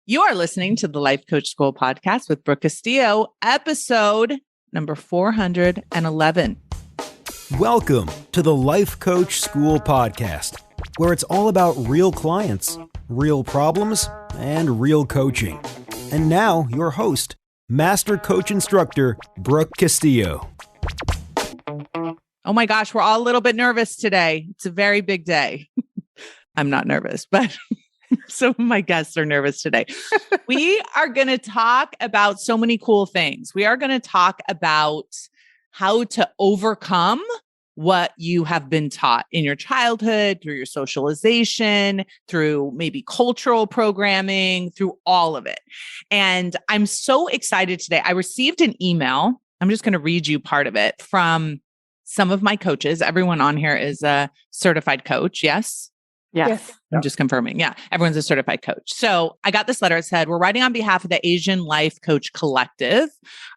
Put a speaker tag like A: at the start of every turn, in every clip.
A: You are listening to the Life Coach School podcast with Brooke Castillo, episode number 411.
B: Welcome to the Life Coach School podcast, where it's all about real clients, real problems, and real coaching. And now, your host, Master Coach Instructor, Brooke Castillo.
A: Oh my gosh, we're all a little bit nervous today. It's a very big day. I'm not nervous, but some of my guests are nervous today. We are going to talk about so many cool things. We are going to talk about how to overcome what you have been taught in your childhood, through your socialization, through maybe cultural programming, through all of it. And I'm so excited today. I received an email. I'm just going to read you part of it from some of my coaches. Everyone on here is a certified coach. Yes.
C: Yes.
A: I'm just confirming. Yeah. Everyone's a certified coach. So I got this letter. It said, we're writing on behalf of the Asian Life Coach Collective.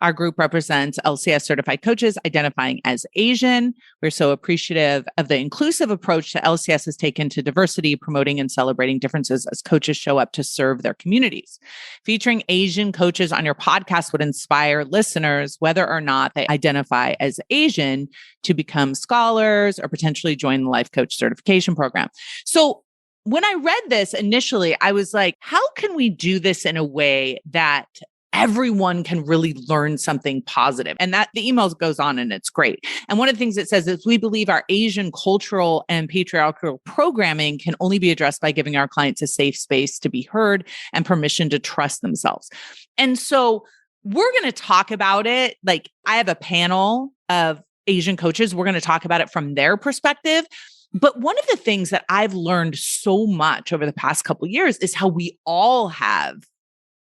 A: Our group represents LCS certified coaches identifying as Asian. We're so appreciative of the inclusive approach that LCS has taken to diversity, promoting and celebrating differences as coaches show up to serve their communities. Featuring Asian coaches on your podcast would inspire listeners, whether or not they identify as Asian, to become scholars or potentially join the Life Coach certification program. So when I read this initially, I was like, how can we do this in a way that everyone can really learn something positive? And that the email goes on and it's great. And one of the things it says is we believe our Asian cultural and patriarchal programming can only be addressed by giving our clients a safe space to be heard and permission to trust themselves. And so we're going to talk about it. Like I have a panel of Asian coaches. We're going to talk about it from their perspective. But one of the things that I've learned so much over the past couple of years is how we all have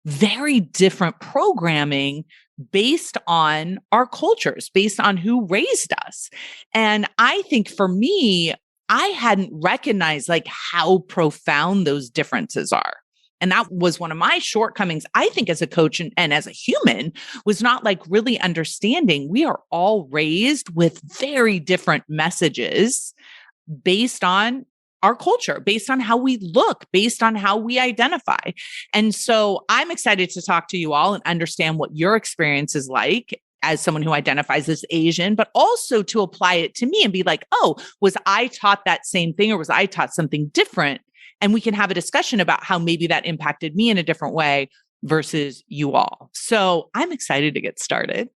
A: very different programming based on our cultures, based on who raised us. And I think for me, I hadn't recognized like how profound those differences are. And that was one of my shortcomings, I think, as a coach and as a human, was not like really understanding we are all raised with very different messages based on our culture, based on how we look, based on how we identify. And so I'm excited to talk to you all and understand what your experience is like as someone who identifies as Asian, but also to apply it to me and be like, oh, was I taught that same thing or was I taught something different? And we can have a discussion about how maybe that impacted me in a different way versus you all. So I'm excited to get started.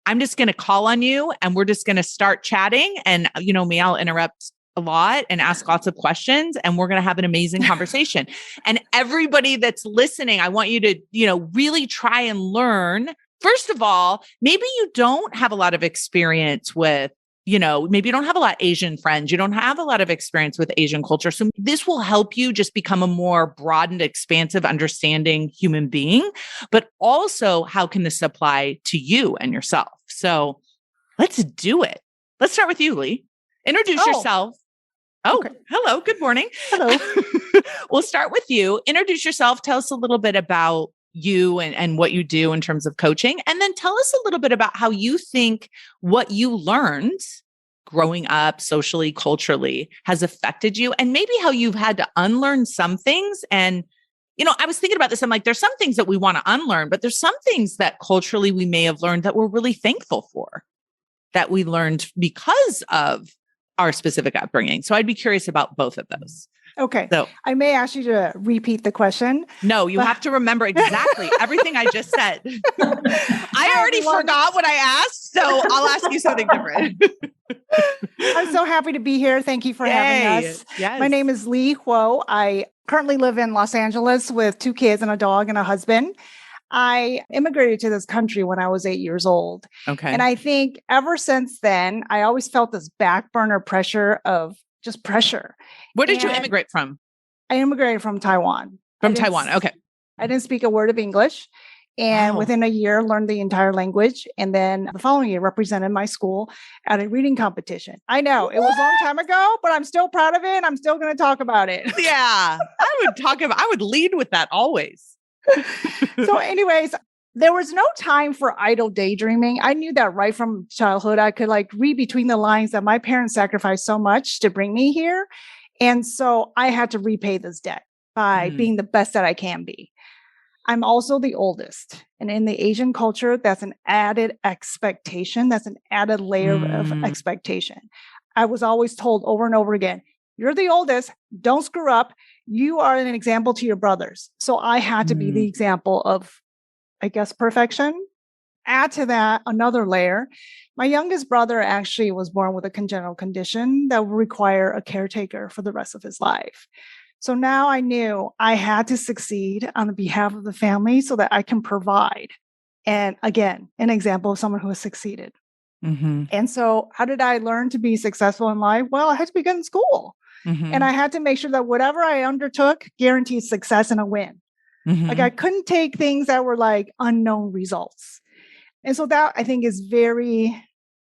A: I'm just going to call on you and we're just going to start chatting. And you know me, I'll interrupt a lot and ask lots of questions, and we're going to have an amazing conversation. And everybody that's listening, I want you to, really try and learn. First of all, maybe you don't have a lot of experience with, maybe you don't have a lot of Asian friends. You don't have a lot of experience with Asian culture. So this will help you just become a more broadened, expansive, understanding human being. But also, how can this apply to you and yourself? So let's do it. Let's start with you, Lee. Introduce yourself. Oh, okay. Hello. Good morning.
C: Hello.
A: We'll start with you. Introduce yourself. Tell us a little bit about you and what you do in terms of coaching. And then tell us a little bit about how you think what you learned growing up socially, culturally has affected you, and maybe how you've had to unlearn some things. And, I was thinking about this. I'm like, there's some things that we want to unlearn, but there's some things that culturally we may have learned that we're really thankful for, that we learned because of our specific upbringing. So I'd be curious about both of those.
C: Okay.
A: So
C: I may ask you to repeat the question.
A: No, you have to remember exactly everything I just said. I already forgot what I asked, so I'll ask you something different.
C: I'm so happy to be here. Thank you for having us.
A: Yes.
C: My name is Lee Huo. I currently live in Los Angeles with 2 kids and a dog and a husband. I immigrated to this country when I was 8 years old.
A: Okay.
C: And I think ever since then, I always felt this back burner pressure of just pressure.
A: Where did you immigrate from?
C: I immigrated from Taiwan.
A: From Taiwan. Okay.
C: I didn't speak a word of English. And within a year, learned the entire language. And then the following year, represented my school at a reading competition. I know it was a long time ago, but I'm still proud of it. And I'm still going to talk about it.
A: Yeah. I would lead with that always.
C: So anyways, there was no time for idle daydreaming. I knew that right from childhood. I could read between the lines that my parents sacrificed so much to bring me here. And so I had to repay this debt by being the best that I can be. I'm also the oldest. And in the Asian culture, that's an added expectation. That's an added layer of expectation. I was always told over and over again, you're the oldest, don't screw up. You are an example to your brothers. So I had to be the example of, I guess, perfection. Add to that another layer. My youngest brother actually was born with a congenital condition that would require a caretaker for the rest of his life. So now I knew I had to succeed on the behalf of the family so that I can provide. And again, an example of someone who has succeeded. And so how did I learn to be successful in life? Well, I had to be good in school. And I had to make sure that whatever I undertook guaranteed success and a win. Like I couldn't take things that were like unknown results. And so that I think is very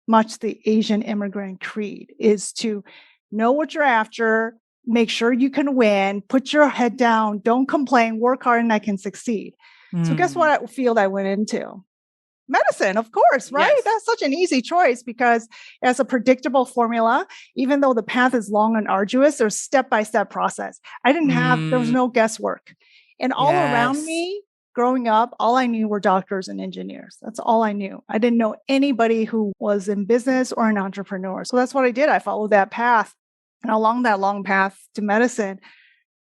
C: much the Asian immigrant creed, is to know what you're after, make sure you can win, put your head down, don't complain, work hard, and I can succeed. So guess what field I went into? Medicine, of course, right? Yes. That's such an easy choice because it has a predictable formula. Even though the path is long and arduous, there's step-by-step process. There was no guesswork. And all around me, growing up, all I knew were doctors and engineers. That's all I knew. I didn't know anybody who was in business or an entrepreneur. So that's what I did. I followed that path. And along that long path to medicine,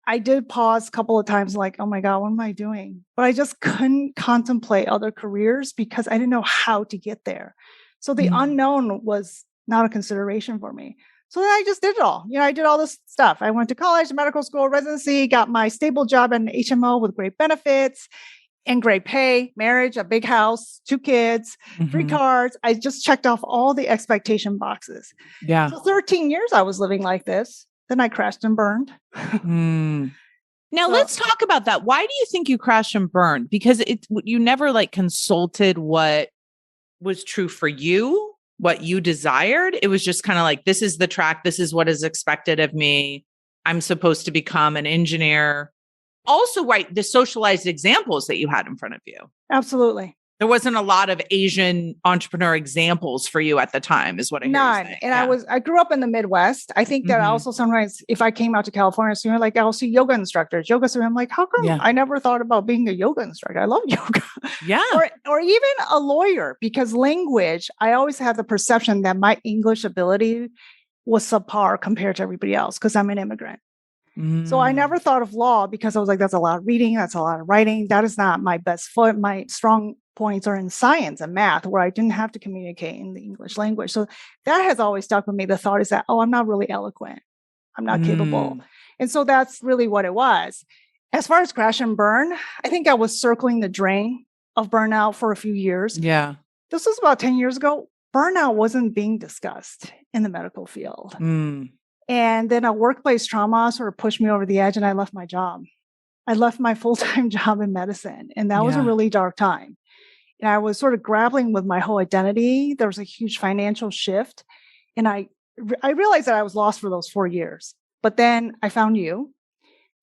C: I did pause a couple of times like, oh my God, what am I doing? But I just couldn't contemplate other careers because I didn't know how to get there. So the unknown was not a consideration for me. So then I just did it all. I did all this stuff. I went to college, medical school, residency, got my stable job at an HMO with great benefits and great pay, marriage, a big house, 2 kids, 3 cars. I just checked off all the expectation boxes.
A: Yeah.
C: So 13 years I was living like this. Then I crashed and burned.
A: Now let's talk about that. Why do you think you crashed and burned? Because you never consulted what was true for you, what you desired. It was just kind of like, this is the track. This is what is expected of me. I'm supposed to become an engineer. Also, right, the socialized examples that you had in front of you.
C: Absolutely.
A: There wasn't a lot of Asian entrepreneur examples for you at the time, is what I hear you saying.
C: And I grew up in the Midwest. I think that also sometimes if I came out to California, so I'll see yoga instructors, yoga students. I'm like, how come I never thought about being a yoga instructor? I love yoga.
A: Yeah.
C: Or even a lawyer, because language, I always had the perception that my English ability was subpar compared to everybody else because I'm an immigrant. So I never thought of law because I was like, that's a lot of reading. That's a lot of writing. That is not my best foot. My strong points are in science and math, where I didn't have to communicate in the English language. So that has always stuck with me. The thought is that, I'm not really eloquent. I'm not capable. And so that's really what it was. As far as crash and burn, I think I was circling the drain of burnout for a few years.
A: Yeah.
C: This was about 10 years ago. Burnout wasn't being discussed in the medical field. And then a workplace trauma sort of pushed me over the edge and I left my job. I left my full-time job in medicine. And that was a really dark time. And I was sort of grappling with my whole identity. There was a huge financial shift. And I realized that I was lost for those 4 years. But then I found you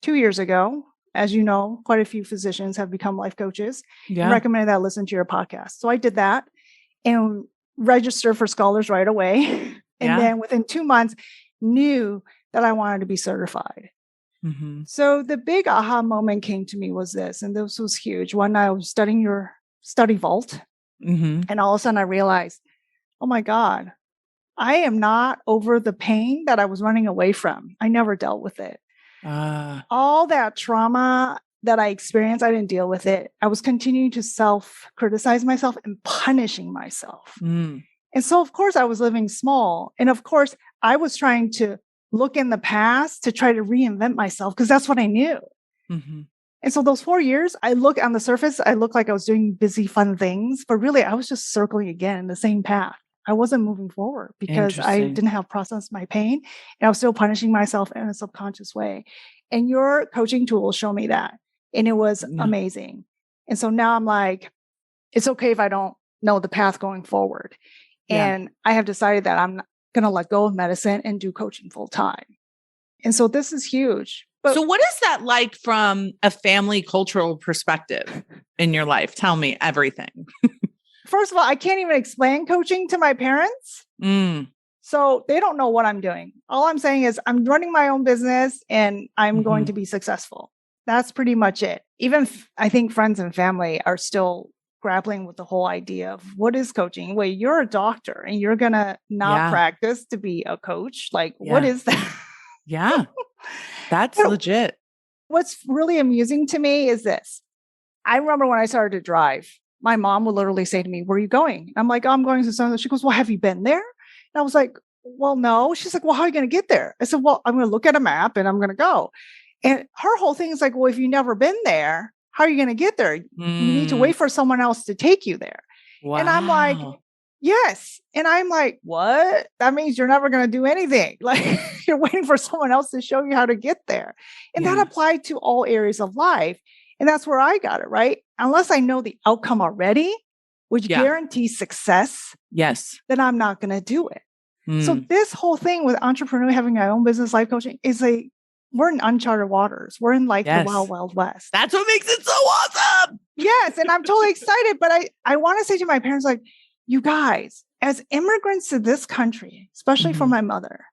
C: 2 years ago. As you know, quite a few physicians have become life coaches and recommended that I listen to your podcast. So I did that and registered for Scholars right away. And then within 2 months, knew that I wanted to be certified. So the big aha moment came to me was this, and this was huge. One night I was studying your study vault, and all of a sudden I realized, oh my God, I am not over the pain that I was running away from. I never dealt with it. All that trauma that I experienced, I didn't deal with it. I was continuing to self-criticize myself and punishing myself. And so, of course, I was living small. And of course, I was trying to look in the past to try to reinvent myself because that's what I knew. And so those 4 years, I look on the surface, I looked like I was doing busy, fun things, but really I was just circling again in the same path. I wasn't moving forward because I didn't have processed my pain and I was still punishing myself in a subconscious way. And your coaching tools show me that. And it was amazing. And so now I'm like, it's okay if I don't know the path going forward. And I have decided that I'm going to let go of medicine and do coaching full time. And so this is huge. But
A: so what is that like from a family cultural perspective in your life? Tell me everything.
C: First of all, I can't even explain coaching to my parents. So they don't know what I'm doing. All I'm saying is I'm running my own business and I'm going to be successful. that's pretty much it. Even I think friends and family are still grappling with the whole idea of what is coaching? Wait, you're a doctor and you're going to not practice to be a coach? Like, what is that?
A: Yeah, that's legit.
C: What's really amusing to me is this. I remember when I started to drive, my mom would literally say to me, where are you going? I'm like, oh, I'm going to something. She goes, well, have you been there? And I was like, well, no. She's like, well, how are you going to get there? I said, well, I'm going to look at a map and I'm going to go. And her whole thing is like, well, if you've never been there, how are you going to get there? You need to wait for someone else to take you there. Wow. And I'm like, yes. And I'm like, what? That means you're never going to do anything. Like you're waiting for someone else to show you how to get there. And that applied to all areas of life. And that's where I got it, right? Unless I know the outcome already, which guarantees success, then I'm not going to do it. So this whole thing with entrepreneur having my own business, life coaching is we're in uncharted waters. We're in like the wild, wild west.
A: That's what makes it so awesome.
C: Yes. And I'm totally excited. But I want to say to my parents, like, you guys, as immigrants to this country, especially for my mother,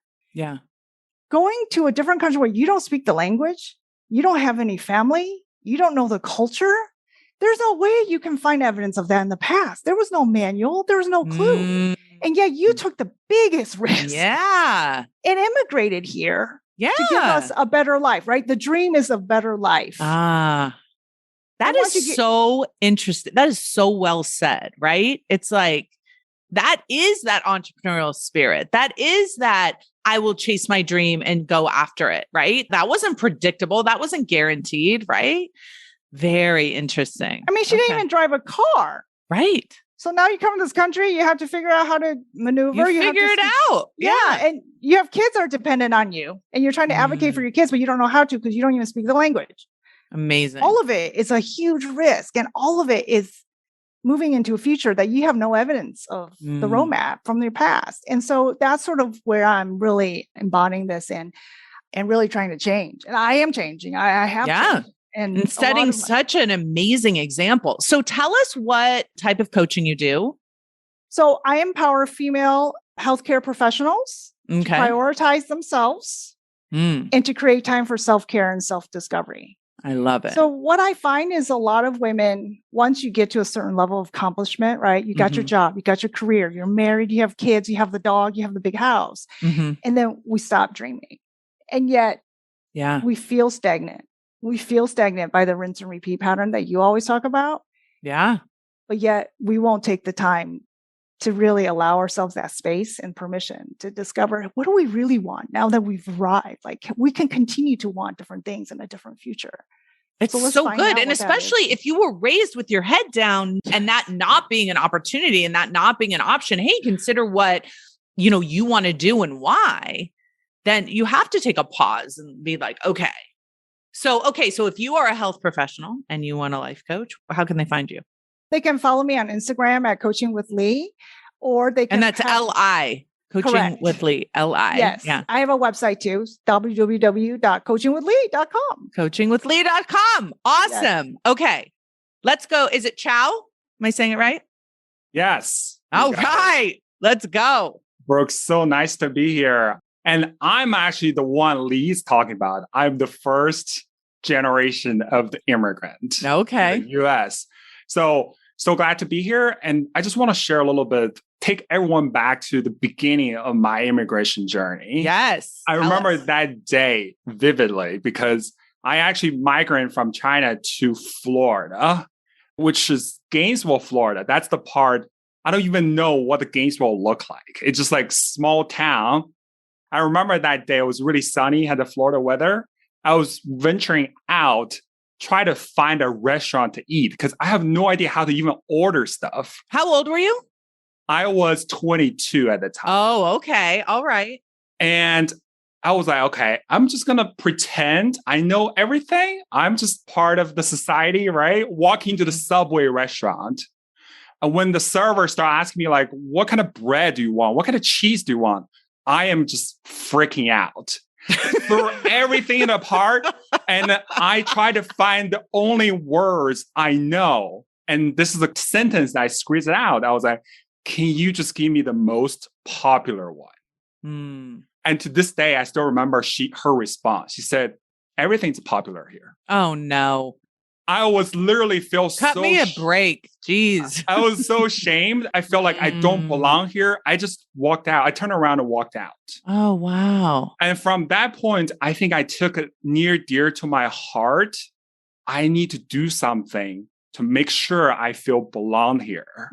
C: going to a different country where you don't speak the language, you don't have any family, you don't know the culture, there's no way you can find evidence of that in the past. There was no manual. There was no clue. And yet you took the biggest risk. And immigrated here to give us a better life, right? The dream is a better life.
A: That is so interesting. That is so well said, right? It's like, that is that entrepreneurial spirit. That is that I will chase my dream and go after it, right? That wasn't predictable. That wasn't guaranteed, right? Very interesting.
C: I mean, she didn't even drive a car.
A: Right.
C: So now you come to this country, you have to figure out how to maneuver.
A: You figure it out.
C: Yeah. And you have kids that are dependent on you and you're trying to advocate for your kids, but you don't know how to because you don't even speak the language.
A: Amazing.
C: All of it is a huge risk. And all of it is moving into a future that you have no evidence of the roadmap from your past. And so that's sort of where I'm really embodying this and really trying to change. And I am changing. I have changed. And
A: setting such an amazing example. So tell us what type of coaching you do.
C: So I empower female healthcare professionals to prioritize themselves and to create time for self-care and self-discovery.
A: I love it.
C: So what I find is a lot of women, once you get to a certain level of accomplishment, right? You got your job, you got your career, you're married, you have kids, you have the dog, you have the big house. And then we stop dreaming. And yet we feel stagnant. We feel stagnant by the rinse and repeat pattern that you always talk about.
A: Yeah.
C: But yet we won't take the time to really allow ourselves that space and permission to discover what do we really want now that we've arrived? Like we can continue to want different things in a different future.
A: It's so good. And especially if you were raised with your head down and that not being an opportunity and that not being an option, hey, consider what, you want to do and why, then you have to take a pause and be like, okay. So if you are a health professional and you want a life coach, how can they find you?
C: They can follow me on Instagram at Coaching with Lee, or they can.
A: And that's L-I, Coaching with Lee, L-I.
C: Yes. Yeah. I have a website too, www.coachingwithlee.com.
A: Coachingwithlee.com. Awesome. Yes. Okay. Let's go. Is it Chow? Am I saying it right?
D: Yes.
A: All right. Let's go.
D: Brooke, so nice to be here. And I'm actually the one Lee's talking about. I'm the first generation of the immigrant in the US. So glad to be here. And I just want to share a little bit, take everyone back to the beginning of my immigration journey.
A: Yes.
D: I remember that day vividly because I actually migrated from China to Florida, which is Gainesville, Florida. That's the part, I don't even know what the Gainesville looked like. It's just like small town. I remember that day, it was really sunny, had the Florida weather. I was venturing out, try to find a restaurant to eat because I have no idea how to even order stuff.
A: How old were you?
D: I was 22 at the time.
A: Oh, okay. All right.
D: And I was like, okay, I'm just going to pretend I know everything. I'm just part of the society, right? Walking to the Subway restaurant. And when the server started asking me like, what kind of bread do you want? What kind of cheese do you want? I am just freaking out. Threw everything apart. And I try to find the only words I know. And this is a sentence that I squeezed it out. I was like, can you just give me the most popular one? And to this day, I still remember her response. She said, everything's popular here.
A: Oh, no.
D: I was literally
A: Cut me a break. Jeez.
D: I was so ashamed. I felt like I don't belong here. I just walked out. I turned around and walked out.
A: Oh, wow.
D: And from that point, I think I took it near dear to my heart. I need to do something to make sure I feel belong here.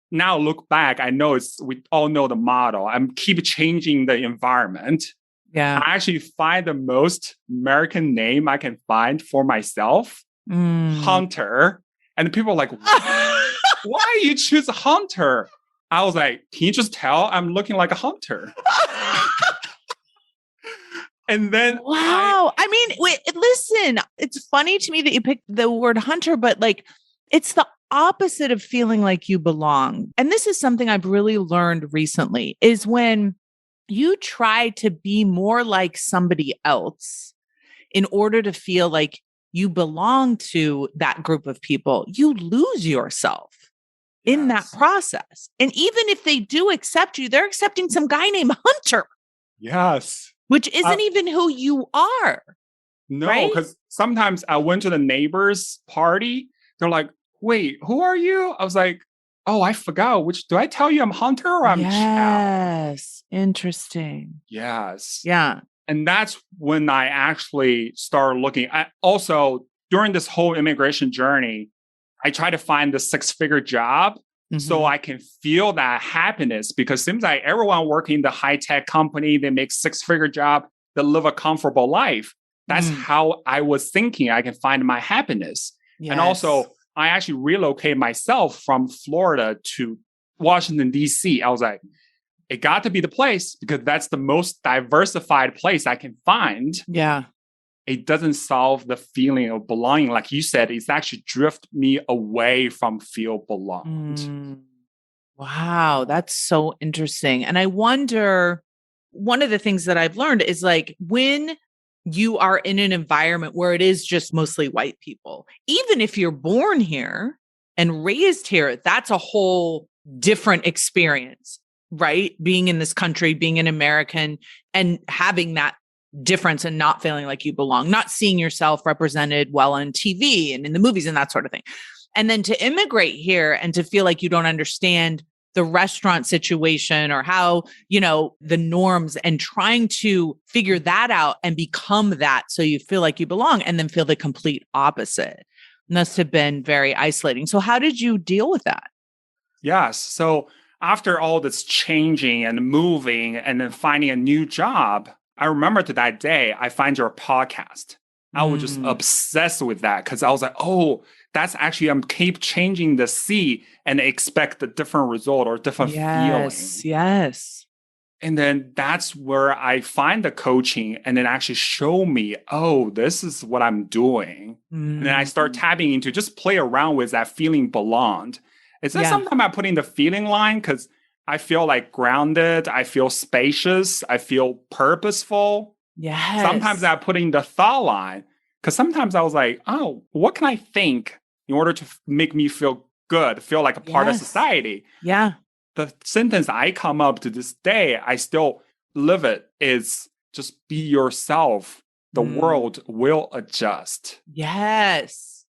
D: Now look back, I know we all know the model. I'm keep changing the environment.
A: Yeah.
D: I actually find the most American name I can find for myself, Hunter. And people are like, why you choose Hunter? I was like, can you just tell I'm looking like a hunter? And then
A: wow. I mean, wait, listen, it's funny to me that you picked the word hunter, but like, it's the opposite of feeling like you belong. And this is something I've really learned recently is when you try to be more like somebody else in order to feel like you belong to that group of people, you lose yourself in that process. And even if they do accept you, they're accepting some guy named Hunter.
D: Yes.
A: Which isn't even who you are.
D: No, because sometimes I went to the neighbor's party. They're like, wait, who are you? I was like, oh, I forgot. Do I tell you I'm Hunter or I'm Chow?
A: Yes. Interesting.
D: Yes.
A: Yeah.
D: And that's when I actually started looking. Also, during this whole immigration journey, I try to find the 6-figure job so I can feel that happiness, because it seems like everyone working in the high-tech company, they make 6-figure job, they live a comfortable life. That's how I was thinking I can find my happiness. Yes. And also, I actually relocated myself from Florida to Washington, D.C. I was like, it got to be the place because that's the most diversified place I can find.
A: Yeah.
D: It doesn't solve the feeling of belonging. Like you said, it's actually drift me away from feel belonged.
A: Wow. That's so interesting. And I wonder, one of the things that I've learned is like when you are in an environment where it is just mostly white people, even if you're born here and raised here, that's a whole different experience, right? Being in this country, being an American and having that difference and not feeling like you belong, not seeing yourself represented well on TV and in the movies and that sort of thing. And then to immigrate here and to feel like you don't understand the restaurant situation or how, the norms, and trying to figure that out and become that so you feel like you belong, and then feel the complete opposite must have been very isolating. So how did you deal with that?
D: Yes. So after all this changing and moving and then finding a new job, I remember to that day, I find your podcast. I was just obsessed with that because I was like, oh, that's actually, I'm keep changing the C and expect a different result or different feeling.
A: Yes.
D: And then that's where I find the coaching and then actually show me, oh, this is what I'm doing. And then I start tapping into, just play around with that feeling belonged. Is that sometimes I put in the feeling line because I feel like grounded, I feel spacious, I feel purposeful.
A: Yes.
D: Sometimes I put in the thought line because sometimes I was like, oh, what can I think in order to make me feel good, feel like a part of society?
A: Yeah.
D: The sentence I come up to this day, I still live it, is just be yourself. The world will adjust.
A: Yes.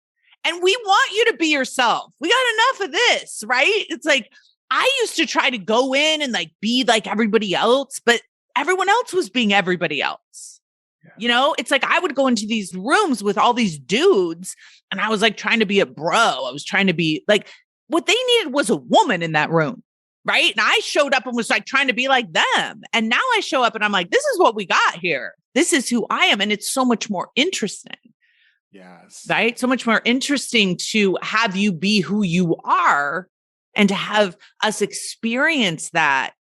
A: And we want you to be yourself. We got enough of this, right? It's like, I used to try to go in and like be like everybody else, but everyone else was being everybody else. Yeah. It's like I would go into these rooms with all these dudes and I was like trying to be a bro. I was trying to be like, what they needed was a woman in that room. Right. And I showed up and was like trying to be like them. And now I show up and I'm like, this is what we got here. This is who I am. And it's so much more interesting.
D: Yes.
A: Right. So much more interesting to have you be who you are and to have us experience that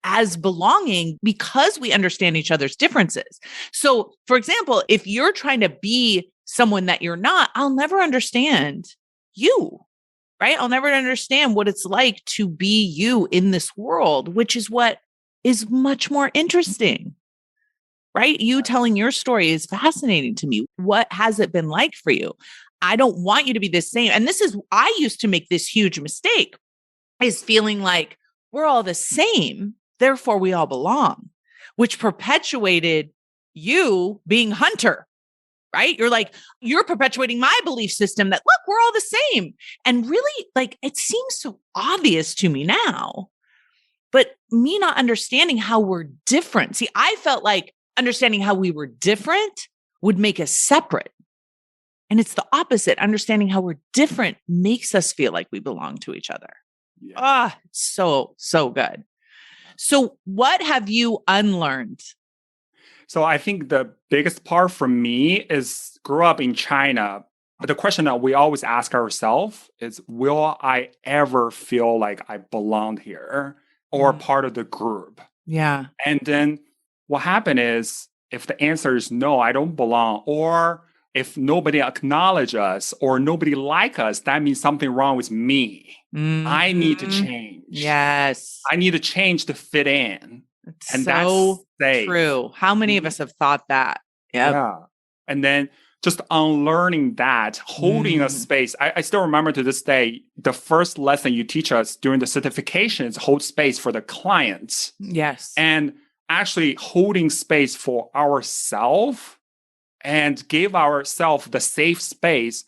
A: as belonging because we understand each other's differences. So, for example, if you're trying to be someone that you're not, I'll never understand you. Right? I'll never understand what it's like to be you in this world, which is what is much more interesting. Right? You telling your story is fascinating to me. What has it been like for you? I don't want you to be the same. And I used to make this huge mistake, is feeling like we're all the same, therefore we all belong, which perpetuated, you being hunter, right? You're like, you're perpetuating my belief system that, look, we're all the same. And really, like, it seems so obvious to me now, but me not understanding how we're different. See, I felt like understanding how we were different would make us separate. And it's the opposite. Understanding how we're different makes us feel like we belong to each other. Yeah. It's so good. So what have you unlearned?
D: So I think the biggest part for me is grew up in China. The question that we always ask ourselves is, will I ever feel like I belong here or part of the group?
A: Yeah.
D: And then what happened is, if the answer is no, I don't belong, or if nobody acknowledge us or nobody like us, that means something wrong with me. I need to change.
A: Yes.
D: I need to change to fit in.
A: It's
D: and
A: so
D: that's safe.
A: True. How many of us have thought that? Yep.
D: Yeah. And then just unlearning that, holding a space. I still remember to this day, the first lesson you teach us during the certification is hold space for the clients.
A: Yes.
D: And actually holding space for ourselves and give ourselves the safe space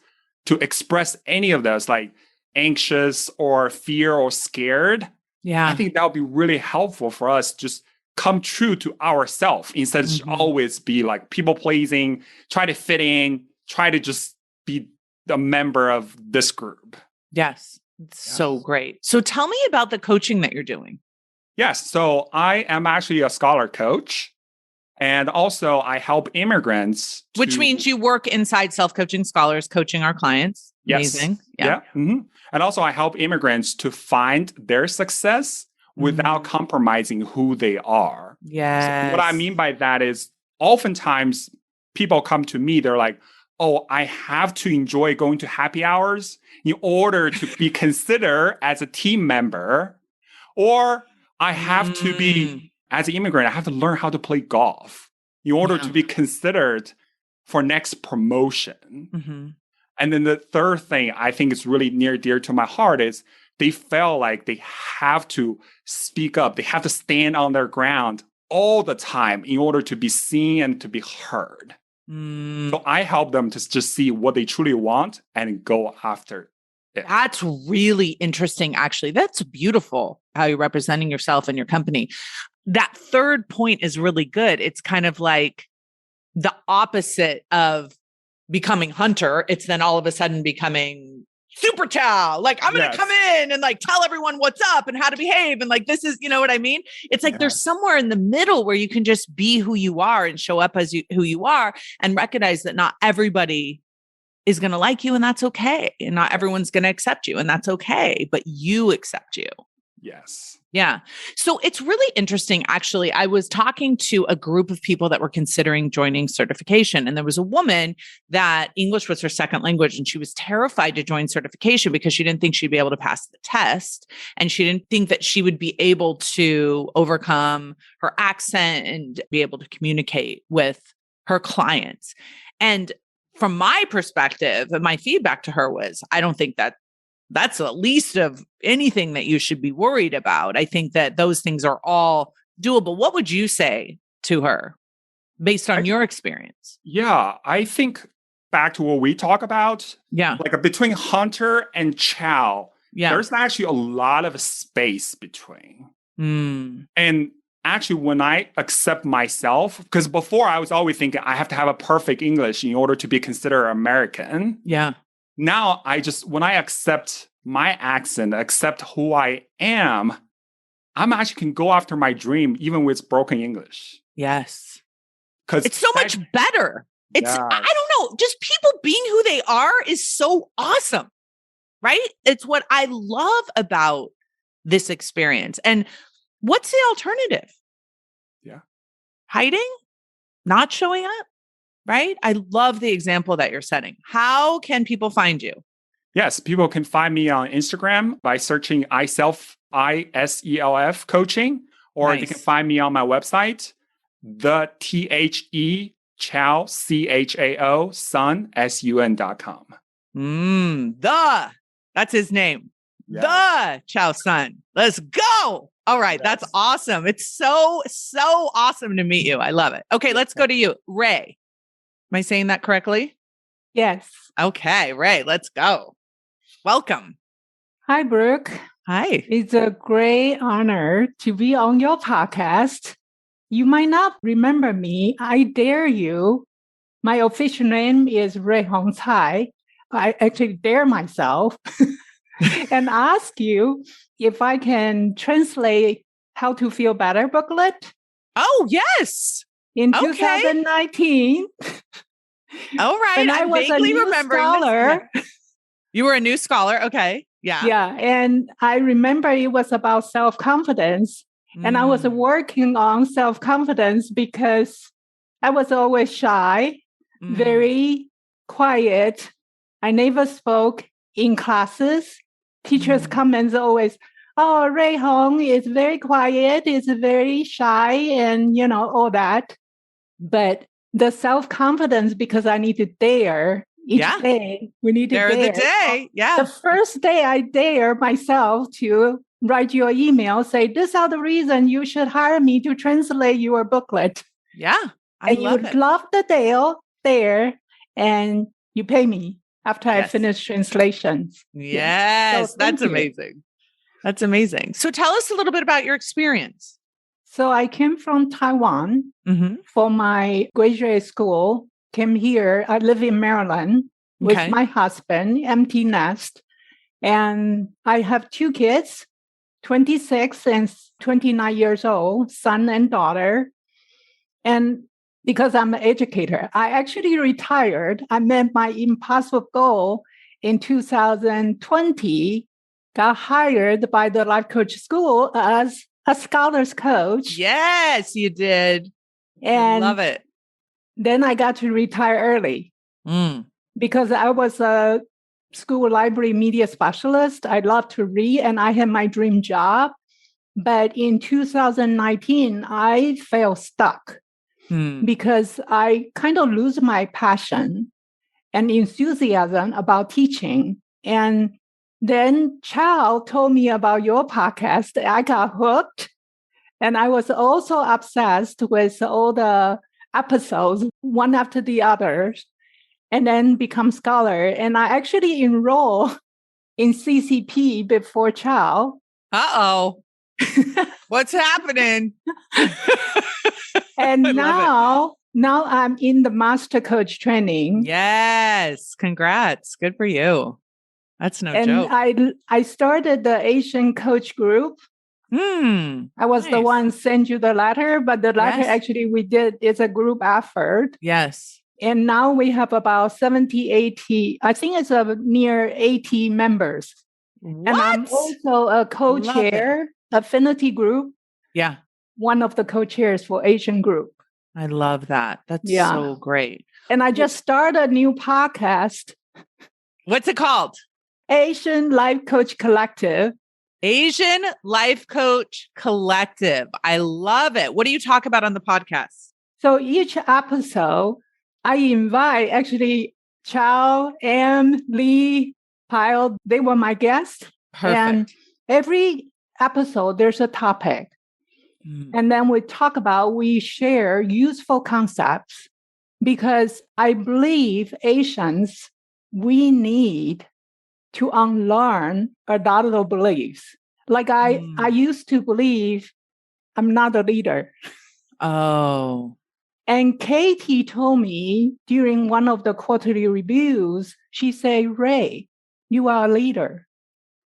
D: to express any of those, like anxious or fear or scared.
A: Yeah.
D: I think that would be really helpful for us. Just come true to ourselves instead of always be like people pleasing, try to fit in, try to just be a member of this group.
A: Yes. So great. So tell me about the coaching that you're doing.
D: Yes. So I am actually a scholar coach. And also I help immigrants.
A: Which means you work inside Self-Coaching Scholars, coaching our clients.
D: Yes.
A: Amazing.
D: Yeah. And also I help immigrants to find their success without compromising who they are.
A: Yes.
D: So what I mean by that is oftentimes people come to me, they're like, oh, I have to enjoy going to happy hours in order to be considered as a team member. Or I have to be, as an immigrant, I have to learn how to play golf in order to be considered for next promotion. And then the third thing I think is really near dear to my heart is they feel like they have to speak up. They have to stand on their ground all the time in order to be seen and to be heard. So I help them to just see what they truly want and go after it.
A: That's really interesting, actually. That's beautiful how you're representing yourself and your company. That third point is really good. It's kind of like the opposite of becoming hunter. It's then all of a sudden becoming super Chow. Like, I'm going to come in and like tell everyone what's up and how to behave. And like, this is, you know what I mean? It's like there's somewhere in the middle where you can just be who you are and show up as who you are and recognize that not everybody is going to like you, and that's okay. And not everyone's going to accept you, and that's okay. But you accept you.
D: Yes.
A: Yeah. So it's really interesting. Actually, I was talking to a group of people that were considering joining certification. And there was a woman that English was her second language. And she was terrified to join certification because she didn't think she'd be able to pass the test. And she didn't think that she would be able to overcome her accent and be able to communicate with her clients. And from my perspective, my feedback to her was, I don't think that that's the least of anything that you should be worried about. I think that those things are all doable. What would you say to her based on your experience?
D: Yeah, I think back to what we talk about.
A: Yeah.
D: Like between hunter and Chow, there's actually a lot of space between. And actually, when I accept myself, because before I was always thinking I have to have a perfect English in order to be considered American.
A: Yeah.
D: Now, when I accept my accent, accept who I am, I'm actually can go after my dream, even with broken English.
A: Yes.
D: Because
A: it's so much better. It's, I don't know, just people being who they are is so awesome, right? It's what I love about this experience. And what's the alternative?
D: Yeah.
A: Hiding? Not showing up? Right? I love the example that you're setting. How can people find you?
D: Yes, people can find me on Instagram by searching ISELF coaching, or they can find me on my website, the Chow Sun, sun.com.
A: That's his name. The Chow Sun. Let's go. All right. That's awesome. It's so awesome to meet you. I love it. Okay. Let's go to you. Rae. Am I saying that correctly?
E: Yes.
A: Okay. Rae, let's go. Welcome.
E: Hi, Brooke.
A: Hi.
E: It's a great honor to be on your podcast. You might not remember me. I dare you. My official name is Rae Hong-Tai. I actually dare myself and ask you if I can translate How to Feel Better booklet.
A: Oh, yes.
E: In 2019.
A: All right.
E: And I was
A: vaguely
E: a new
A: remembering
E: scholar.
A: You were a new scholar. Okay. Yeah.
E: Yeah. And I remember it was about self-confidence. And I was working on self-confidence because I was always shy, very quiet. I never spoke in classes. Teachers' comments always, oh, Rae Hong is very quiet, is very shy, and, all that. But the self-confidence, because I need to dare each day. We need to dare.
A: The day. Yeah.
E: The first day I dare myself to write your email, say, these are the reasons you should hire me to translate your booklet.
A: Yeah.
E: I love the deal there, and you pay me after I finish translations.
A: Yes.
E: So
A: that's amazing. That's amazing. So tell us a little bit about your experience.
E: So I came from Taiwan for my graduate school, came here. I live in Maryland with my husband, empty nest. And I have 2 kids, 26 and 29 years old, son and daughter. And because I'm an educator, I actually retired. I met my impossible goal in 2020, got hired by the life coach school as a scholars coach.
A: Yes, you did.
E: And
A: I love it.
E: Then I got to retire early because I was a school library media specialist. I love to read and I had my dream job. But in 2019, I felt stuck because I kind of lose my passion and enthusiasm about teaching. And then Chow told me about your podcast. I got hooked. And I was also obsessed with all the episodes, one after the other, and then become scholar. And I actually enroll in CCP before Chow.
A: Uh-oh. What's happening?
E: And now I'm in the master coach training.
A: Yes. Congrats. Good for you. That's no joke.
E: And I started the Asian coach group. I was the one sent you the letter, but the letter actually we did is a group effort.
A: Yes.
E: And now we have about 70, 80, I think it's near 80 members.
A: What?
E: And I'm also a co-chair, affinity group.
A: Yeah.
E: One of the co-chairs for Asian group.
A: I love that. That's so great.
E: And I just started a new podcast.
A: What's it called?
E: Asian Life Coach Collective.
A: Asian Life Coach Collective. I love it. What do you talk about on the podcast?
E: So each episode, I invite actually Chow, Lee, Pyle. They were my guests.
A: Perfect.
E: And every episode, there's a topic. And then we share useful concepts because I believe Asians, we need to unlearn a lot of beliefs. Like I used to believe I'm not a leader.
A: Oh.
E: And Katie told me during one of the quarterly reviews, she said, Rae, you are a leader.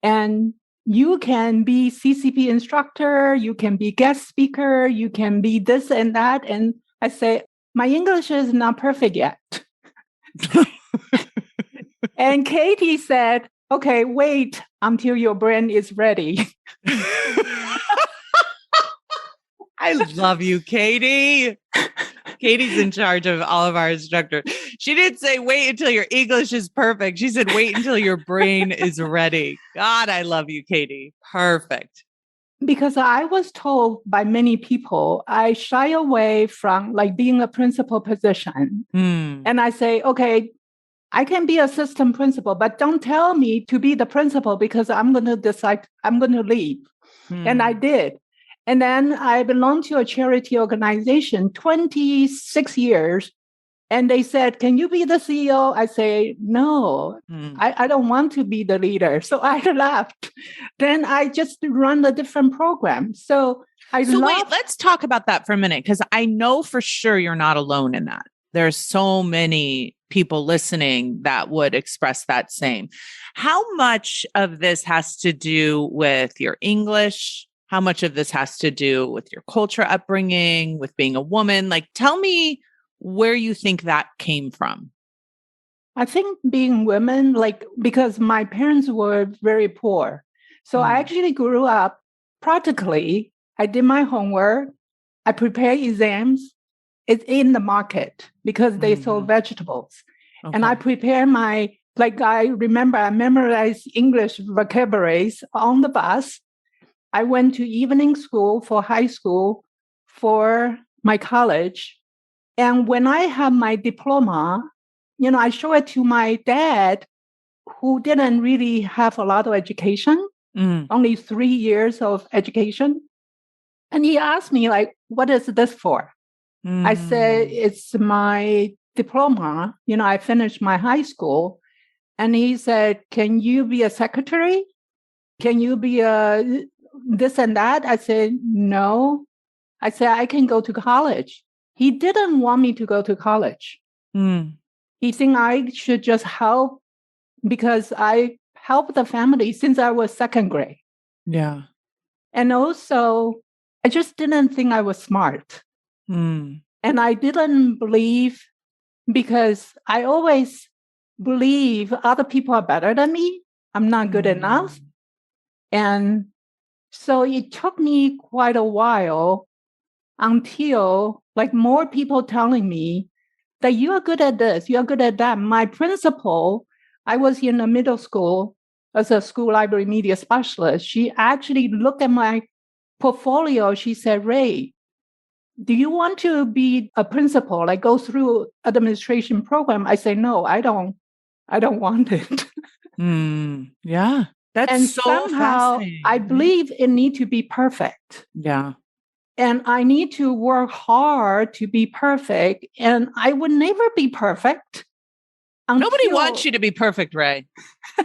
E: And you can be CCP instructor, you can be guest speaker, you can be this and that. And I say, my English is not perfect yet. And Katie said, okay, wait until your brain is ready.
A: I love you, Katie. Katie's in charge of all of our instructors. She didn't say, wait until your English is perfect. She said, wait until your brain is ready. God, I love you, Katie. Perfect.
E: Because I was told by many people, I shy away from like being a principal position. And I say, okay, I can be assistant principal, but don't tell me to be the principal because I'm going to decide I'm going to leave. And I did. And then I belonged to a charity organization 26 years. And they said, can you be the CEO? I say, no, I don't want to be the leader. So I left. Then I just run a different program. So wait,
A: let's talk about that for a minute, because I know for sure you're not alone in that. There's so many people listening that would express that same. How much of this has to do with your English? How much of this has to do with your culture upbringing, with being a woman? Like, tell me where you think that came from.
E: I think being women, because my parents were very poor. So I actually grew up practically. I did my homework. I prepared exams. It's in the market because they sold vegetables. Okay. And I prepare I remember I memorized English vocabularies on the bus. I went to evening school for high school for my college. And when I had my diploma, I show it to my dad, who didn't really have a lot of education, only 3 years of education. And he asked me, what is this for? I said, it's my diploma. I finished my high school. And he said, can you be a secretary? Can you be a this and that? I said, no. I said, I can go to college. He didn't want me to go to college. He think I should just help because I helped the family since I was second grade.
A: Yeah.
E: And also, I just didn't think I was smart. And I didn't believe, because I always believe other people are better than me. I'm not good enough. And so it took me quite a while until more people telling me that you are good at this, you are good at that. My principal, I was in a middle school as a school library media specialist. She actually looked at my portfolio. She said, Rae, do you want to be a principal, go through administration program? I say, no, I don't want it.
A: Yeah. That's so
E: somehow
A: fascinating.
E: I believe it need to be perfect.
A: Yeah.
E: And I need to work hard to be perfect. And I would never be perfect.
A: Nobody wants you to be perfect, Rae.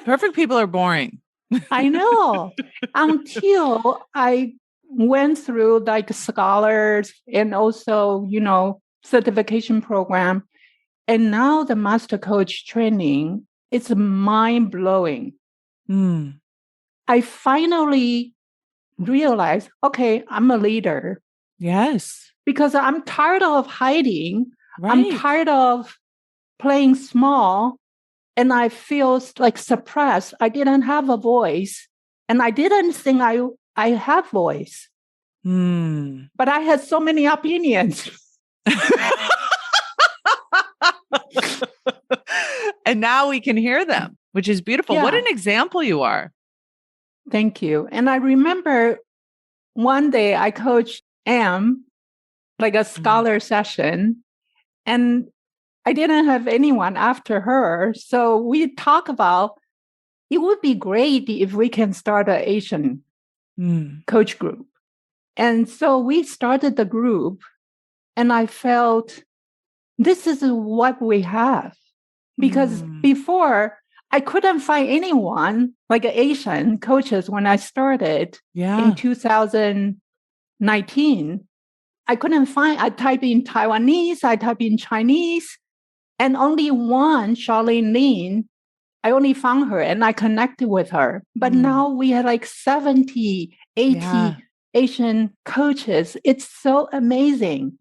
A: Perfect people are boring.
E: I know. Until I went through scholars and also, certification program. And now the master coach training, it's mind-blowing. I finally realized, okay, I'm a leader.
A: Yes.
E: Because I'm tired of hiding.
A: Right.
E: I'm tired of playing small. And I feel suppressed. I didn't have a voice. And I didn't think I have voice. But I had so many opinions.
A: And now we can hear them, which is beautiful. Yeah. What an example you are.
E: Thank you. And I remember one day I coached Am, a scholar session, and I didn't have anyone after her. So we talked about it would be great if we can start an Asian coach group. And so we started the group, and I felt this is what we have. Because before, I couldn't find anyone Asian coaches when I started in 2019. I couldn't find, I type in Taiwanese, I type in Chinese, and only one, Charlene Lin, I only found her and I connected with her. But now we have 70, 80 Asian coaches. It's so amazing.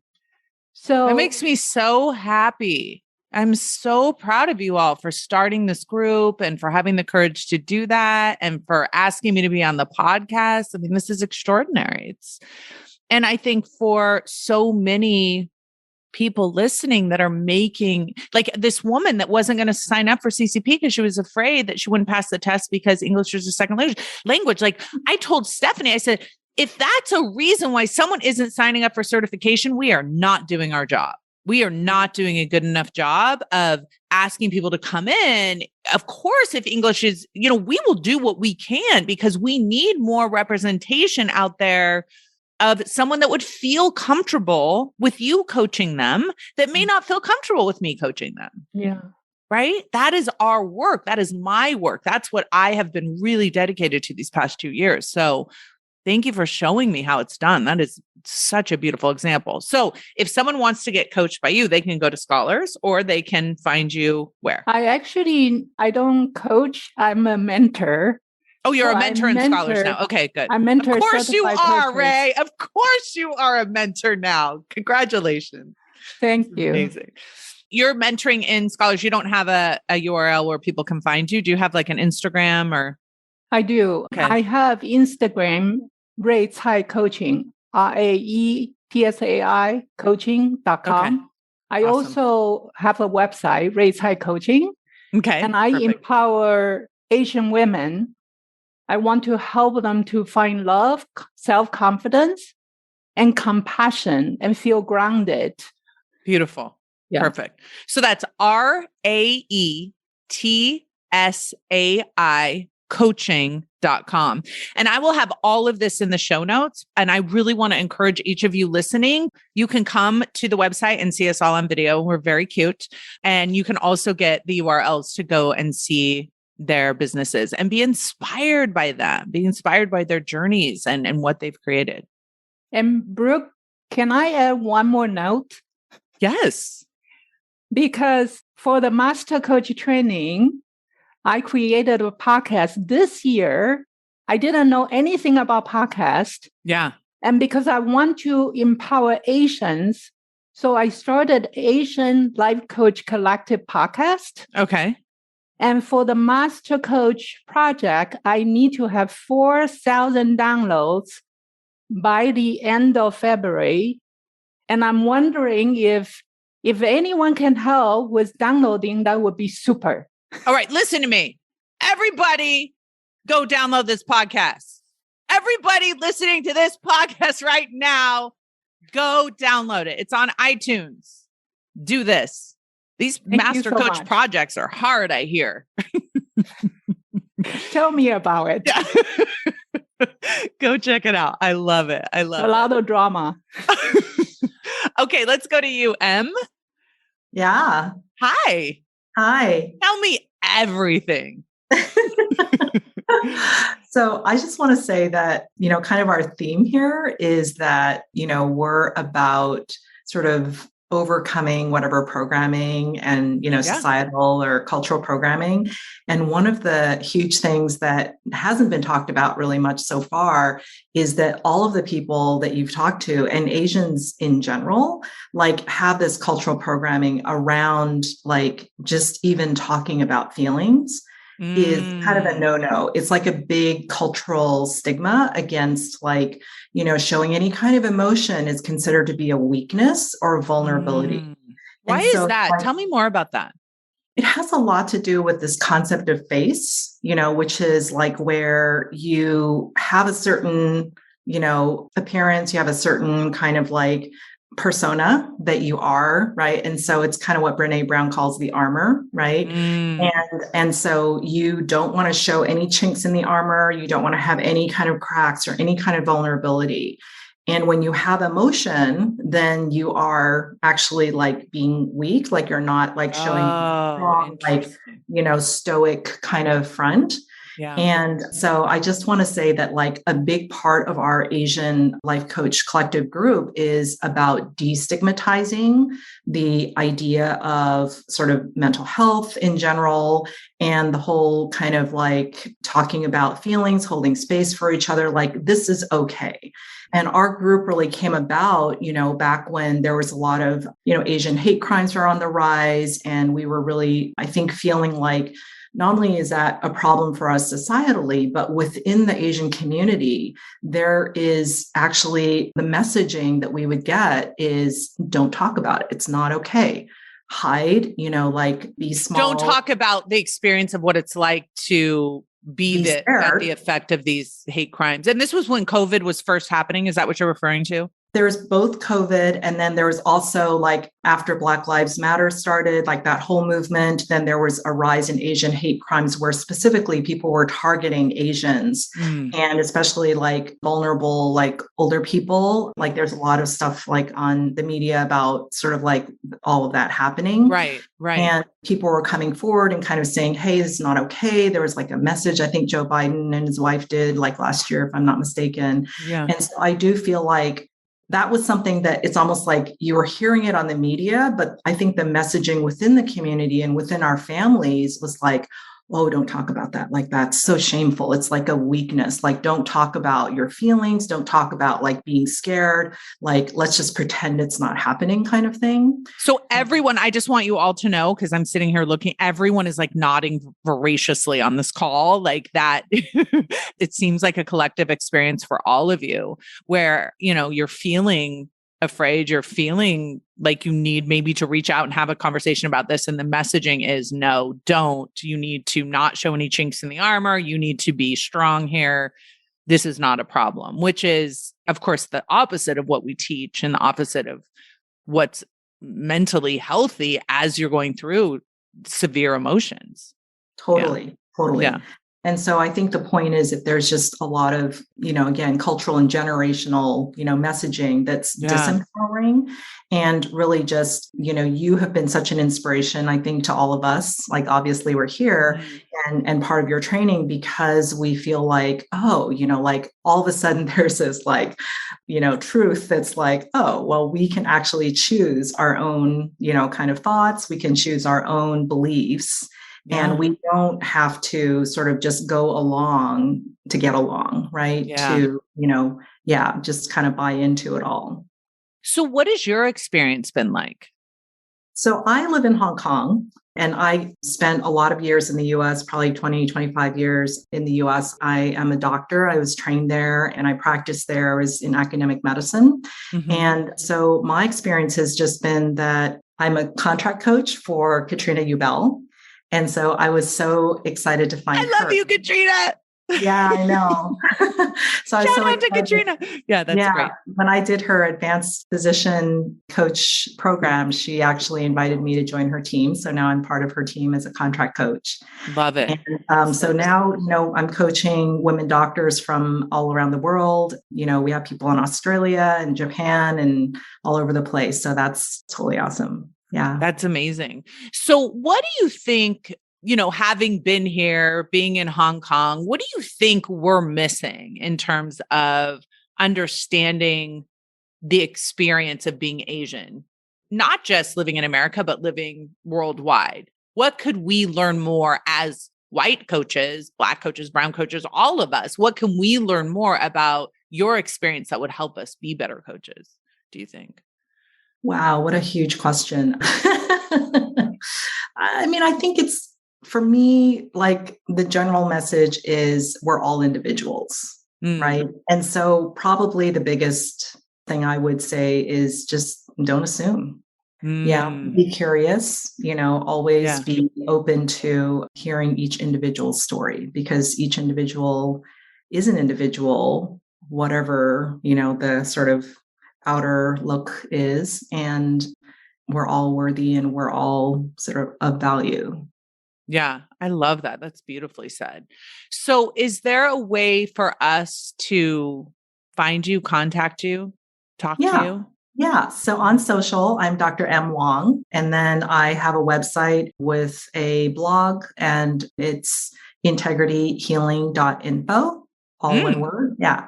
E: So
A: it makes me so happy. I'm so proud of you all for starting this group and for having the courage to do that and for asking me to be on the podcast. I mean, this is extraordinary. And I think for so many people listening that are making, this woman that wasn't going to sign up for CCP because she was afraid that she wouldn't pass the test because English was a second language. I told Stephanie, I said, if that's a reason why someone isn't signing up for certification, we are not doing our job. We are not doing a good enough job of asking people to come in. Of course, if English is, we will do what we can because we need more representation out there of someone that would feel comfortable with you coaching them that may not feel comfortable with me coaching them.
E: Yeah.
A: Right? That is our work. That is my work. That's what I have been really dedicated to these past 2 years. So thank you for showing me how it's done. That is such a beautiful example. So if someone wants to get coached by you, they can go to Scholars or they can find you where?
E: I don't coach. I'm a mentor.
A: Oh, you're a mentor in Scholars now. Okay, good.
E: I'm mentor.
A: Of course you are,
E: coaches.
A: Rae. Of course you are a mentor now. Congratulations.
E: Thank you.
A: Amazing. You're mentoring in Scholars. You don't have a URL where people can find you. Do you have like an Instagram or?
E: I do.
A: Okay.
E: I have Instagram, Rae Hong-Tai Coaching, RAETSAI coaching.com.
A: Okay.
E: I also have a website, Rae Hong-Tai Coaching.
A: Okay.
E: And I empower Asian women. I want to help them to find love, self-confidence, and compassion and feel grounded.
A: Beautiful. Yeah. Perfect. So that's RAETSAI coaching.com. And I will have all of this in the show notes. And I really want to encourage each of you listening. You can come to the website and see us all on video. We're very cute. And you can also get the URLs to go and see their businesses and be inspired by them, be inspired by their journeys and what they've created.
E: And Brooke, can I add one more note?
A: Yes.
E: Because for the Master Coach training, I created a podcast this year. I didn't know anything about podcast.
A: Yeah.
E: And because I want to empower Asians, so I started Asian Life Coach Collective podcast.
A: Okay.
E: And for the Master Coach project, I need to have 4,000 downloads by the end of February. And I'm wondering if anyone can help with downloading, that would be super.
A: All right, listen to me. Everybody go download this podcast. Everybody listening to this podcast right now, go download it. It's on iTunes. Do this. These Master Coach projects are hard, I hear.
E: Tell me about it.
A: Yeah. Go check it out. I love it. I love it.
E: A lot of drama.
A: Okay, let's go to you, Em.
F: Yeah.
A: Hi.
F: Hi.
A: Tell me everything.
F: So I just want to say that, kind of our theme here is that, we're about sort of overcoming whatever programming and, societal or cultural programming. And one of the huge things that hasn't been talked about really much so far is that all of the people that you've talked to and Asians in general, have this cultural programming around just even talking about feelings is kind of a no-no. It's like a big cultural stigma against showing any kind of emotion is considered to be a weakness or a vulnerability.
A: Why is that? Tell me more about that.
F: It has a lot to do with this concept of face, which is where you have a certain, appearance, you have a certain kind of persona that you are, right? And so it's kind of what Brené Brown calls the armor, right? And so you don't want to show any chinks in the armor. You don't want to have any kind of cracks or any kind of vulnerability. And when you have emotion, then you are actually being weak, you're not showing strong, stoic kind of front.
A: Yeah.
F: And so I just want to say that a big part of our Asian Life Coach Collective group is about destigmatizing the idea of sort of mental health in general and the whole kind of talking about feelings, holding space for each other, this is okay. And our group really came about, back when there was a lot of, Asian hate crimes were on the rise. And we were really, I think, feeling not only is that a problem for us societally, but within the Asian community, there is actually the messaging that we would get is don't talk about it. It's not okay. Hide, be small.
A: Don't talk about the experience of what it's like to be at the effect of these hate crimes. And this was when COVID was first happening. Is that what you're referring to?
F: there's both COVID, and then there was also like after Black Lives Matter started, like that whole movement, then there was a rise in Asian hate crimes where specifically people were targeting Asians and especially like vulnerable, like older people. Like there's a lot of stuff like on the media about sort of like all of that happening.
A: Right.
F: And people were coming forward and kind of saying, hey, this is not okay. There was like a message I think Joe Biden and his wife did like last year, if I'm not mistaken.
A: Yeah.
F: And so I do feel like that was something that it's almost like you were hearing it on the media, but I think the messaging within the community and within our families was like, oh, don't talk about that. Like, that's so shameful. It's like a weakness. Like, don't talk about your feelings. Don't talk about like being scared. Like, let's just pretend it's not happening kind of thing.
A: So everyone, I just want you all to know, because I'm sitting here looking, everyone is like nodding voraciously on this call, like that. It seems like a collective experience for all of you where, you know, you're feeling afraid, you're feeling like you need maybe to reach out and have a conversation about this. And the messaging is no, don't. You need to not show any chinks in the armor. You need to be strong here. This is not a problem, which is, of course, the opposite of what we teach and the opposite of what's mentally healthy as you're going through severe emotions.
F: Totally.
A: Yeah.
F: And so I think the point is if there's just a lot of, you know, again, cultural and generational, you know, messaging that's disempowering and really just, you know, you have been such an inspiration, I think, to all of us. Like, obviously we're here and part of your training because we feel like, oh, you know, like all of a sudden there's this like, you know, truth that's like, oh, well, we can actually choose our own, you know, kind of thoughts. We can choose our own beliefs. And we don't have to sort of just go along to get along, right? To, you know, just kind of buy into it all.
A: So what has your experience been like?
F: So I live in Hong Kong and I spent a lot of years in the US, probably 20, 25 years in the US. I am a doctor. I was trained there and I practiced there. I was in academic medicine. And so my experience has just been that I'm a contract coach for Katrina Ubell. And so I was so excited to find her.
A: I love you, Katrina.
F: Yeah, I know. So
A: Shout out to Katrina. Yeah, that's great.
F: When I did her advanced physician coach program, she actually invited me to join her team. So now I'm part of her team as a contract coach.
A: Love it.
F: And so now, you know, I'm coaching women doctors from all around the world. You know, we have people in Australia and Japan and all over the place. So that's totally awesome. Yeah.
A: That's amazing. So what do you think, you know, having been here, being in Hong Kong, what do you think we're missing in terms of understanding the experience of being Asian, not just living in America, but living worldwide? What could we learn more as white coaches, Black coaches, brown coaches, all of us? What can we learn more about your experience that would help us be better coaches, do you think?
F: Wow, what a huge question. I mean, I think it's, for me, like the general message is we're all individuals, right? And so probably the biggest thing I would say is just don't assume. Yeah, be curious, you know, always be open to hearing each individual's story because each individual is an individual, whatever, you know, the sort of outer look is, and we're all worthy and we're all sort of value.
A: Yeah, I love that. That's beautifully said. So is there a way for us to find you, contact you, talk to you?
F: Yeah. So on social, I'm Dr. M. Wong, and then I have a website with a blog and it's integrityhealing.info, all one word. Yeah.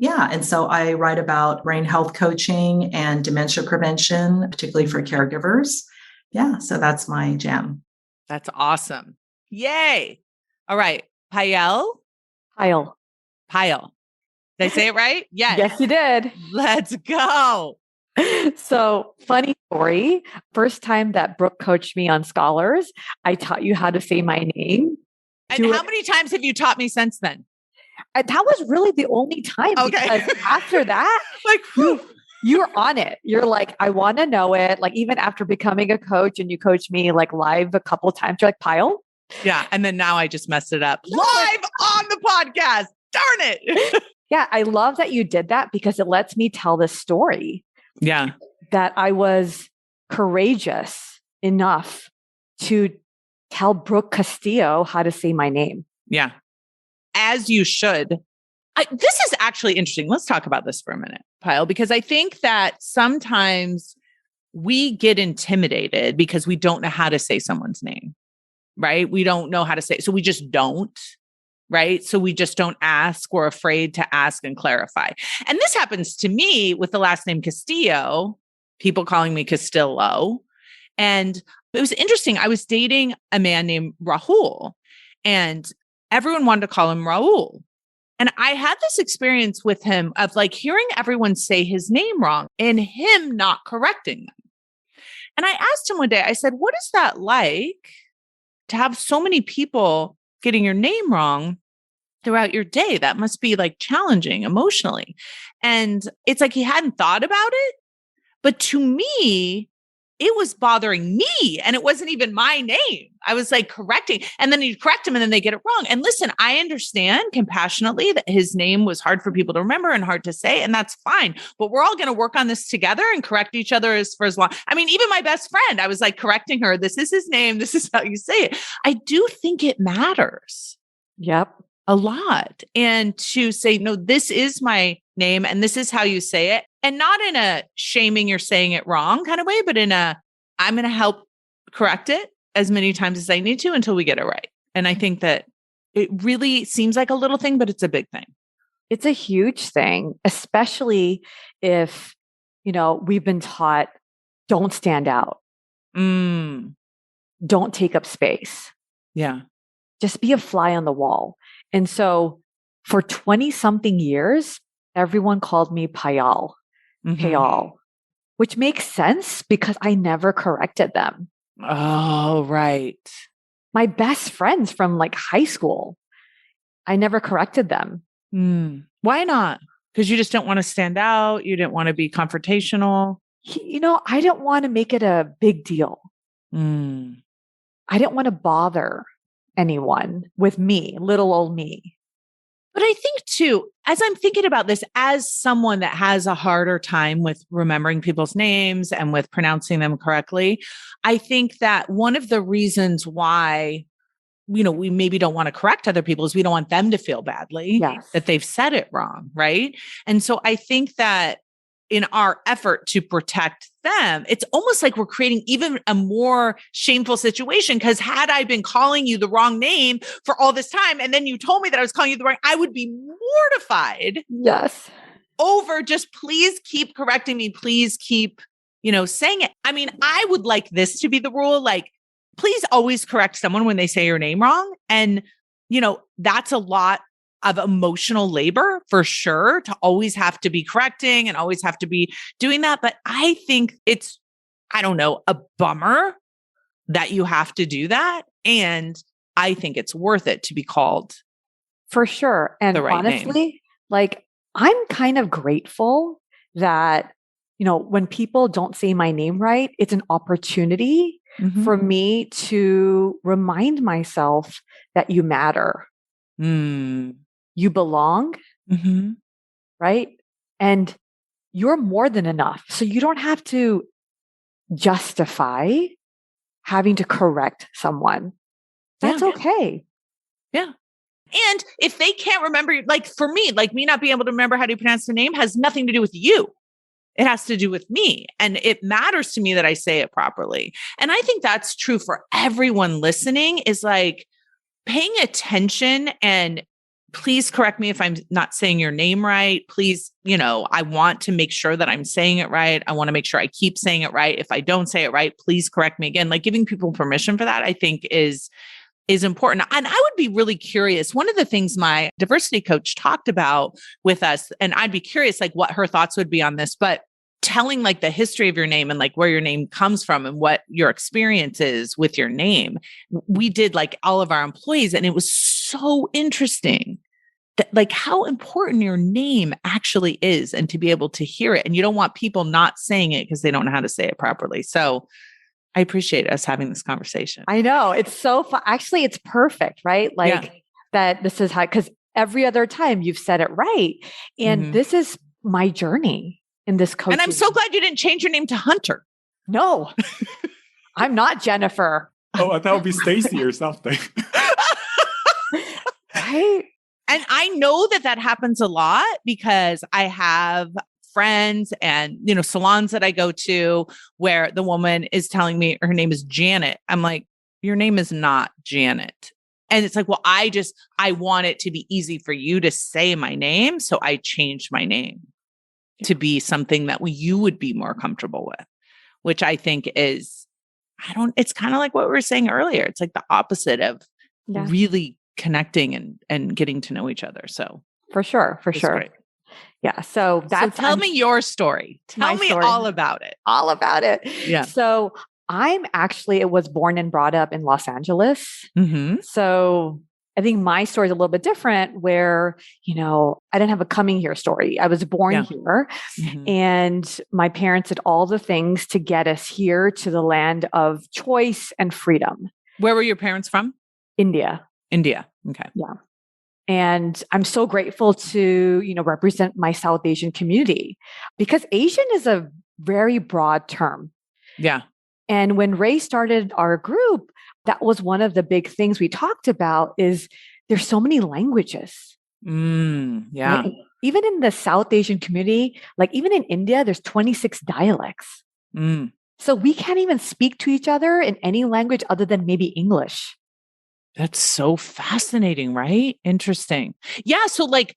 F: Yeah. And so I write about brain health coaching and dementia prevention, particularly for caregivers. Yeah. So that's my jam.
A: That's awesome. Yay. All right. Payal?
G: Pyle.
A: Did I say it right? Yes.
G: Yes, you did.
A: Let's go.
G: So funny story. First time that Brooke coached me on Scholars, I taught you how to say my name.
A: And how many times have you taught me since then?
G: That was really the only time.
A: Okay.
G: Because after that,
A: like,
G: you're on it. You're like, I want to know it. Like, even after becoming a coach and you coached me like live a couple of times, you're like, Pyle?
A: Yeah. And then now I just messed it up live on the podcast. Darn it.
G: Yeah, I love that you did that because it lets me tell this story.
A: Yeah.
G: That I was courageous enough to tell Brooke Castillo how to say my name.
A: Yeah. As you should. This is actually interesting. Let's talk about this for a minute, Pyle, because I think that sometimes we get intimidated because we don't know how to say someone's name, right? We don't know how to say it. So we just don't, right? So we just don't ask. We're afraid to ask and clarify. And this happens to me with the last name Castillo, people calling me Castillo. And it was interesting. I was dating a man named Rahul, and everyone wanted to call him Raul. And I had this experience with him of like hearing everyone say his name wrong and him not correcting them. And I asked him one day, I said, what is that like to have so many people getting your name wrong throughout your day? That must be like challenging emotionally. And it's like he hadn't thought about it. But to me, it was bothering me, and it wasn't even my name. I was like correcting, and then you correct him and then they get it wrong. And listen, I understand compassionately that his name was hard for people to remember and hard to say, and that's fine. But we're all going to work on this together and correct each other for as long. I mean, even my best friend, I was like correcting her. This is his name. This is how you say it. I do think it matters.
G: Yep.
A: A lot. And to say, no, this is my name and this is how you say it. And not in a shaming you're saying it wrong kind of way, but in a, I'm going to help correct it as many times as I need to until we get it right. And I think that it really seems like a little thing, but it's a big thing.
G: It's a huge thing, especially if, we've been taught, don't stand out. Don't take up space.
A: Yeah.
G: Just be a fly on the wall. And so for 20 something years, everyone called me Payal. Payal, which makes sense because I never corrected them.
A: Oh, right.
G: My best friends from like high school, I never corrected them.
A: Why not? Because you just don't want to stand out. You didn't want to be confrontational.
G: I didn't want to make it a big deal. I didn't want to bother anyone with me, little old me.
A: But I think too, as I'm thinking about this, as someone that has a harder time with remembering people's names and with pronouncing them correctly, I think that one of the reasons why, we maybe don't want to correct other people is we don't want them to feel badly that they've said it wrong. Right. And so I think that in our effort to protect them, it's almost like we're creating even a more shameful situation. Because had I been calling you the wrong name for all this time, and then you told me that I was calling you the wrong, I would be mortified.
G: Yes.
A: Over just please keep correcting me. Please keep, saying it. I mean, I would like this to be the rule. Like, please always correct someone when they say your name wrong. And, that's a lot of emotional labor for sure, to always have to be correcting and always have to be doing that. But I think it's, a bummer that you have to do that. And I think it's worth it to be called
G: for sure. And
A: the right
G: honestly,
A: name.
G: Like I'm kind of grateful that, when people don't say my name right, it's an opportunity for me to remind myself that you matter. You belong, right? And you're more than enough. So you don't have to justify having to correct someone. That's okay.
A: Yeah. And if they can't remember, like for me, like me not being able to remember how to pronounce the name has nothing to do with you. It has to do with me. And it matters to me that I say it properly. And I think that's true for everyone listening, is like paying attention and please correct me if I'm not saying your name right. Please, I want to make sure that I'm saying it right. I want to make sure I keep saying it right. If I don't say it right, please correct me again. Like giving people permission for that, I think is important. And I would be really curious. One of the things my diversity coach talked about with us, and I'd be curious, like what her thoughts would be on this, but telling like the history of your name and like where your name comes from and what your experience is with your name. We did like all of our employees, and it was so interesting that like how important your name actually is, and to be able to hear it. And you don't want people not saying it because they don't know how to say it properly. So I appreciate us having this conversation.
G: I know. It's so fun. Actually, it's perfect, right? Like that this is how, because every other time you've said it right. And this is my journey in this coaching.
A: And I'm so glad you didn't change your name to Hunter.
G: No, I'm not Jennifer.
D: Oh, I thought it would be Stacy or something.
G: Right?
A: And I know that happens a lot because I have friends and, salons that I go to where the woman is telling me her name is Janet. I'm like, your name is not Janet. And it's like, well, I want it to be easy for you to say my name. So I changed my name to be something that you would be more comfortable with, which I think is, it's kind of like what we were saying earlier. It's like the opposite of really connecting and getting to know each other. So
G: for sure.
A: Great.
G: Yeah. So
A: tell me your story. Tell me all about it.
G: All about it.
A: Yeah.
G: So I was born and brought up in Los Angeles. So I think my story is a little bit different where, I didn't have a coming here story. I was born here and my parents did all the things to get us here to the land of choice and freedom.
A: Where were your parents from?
G: India.
A: Okay.
G: Yeah. And I'm so grateful to, represent my South Asian community because Asian is a very broad term.
A: Yeah.
G: And when Rae started our group, that was one of the big things we talked about is there's so many languages.
A: Yeah.
G: Right? Even in the South Asian community, like even in India, there's 26 dialects. So we can't even speak to each other in any language other than maybe English.
A: That's so fascinating, right? Interesting. Yeah. So like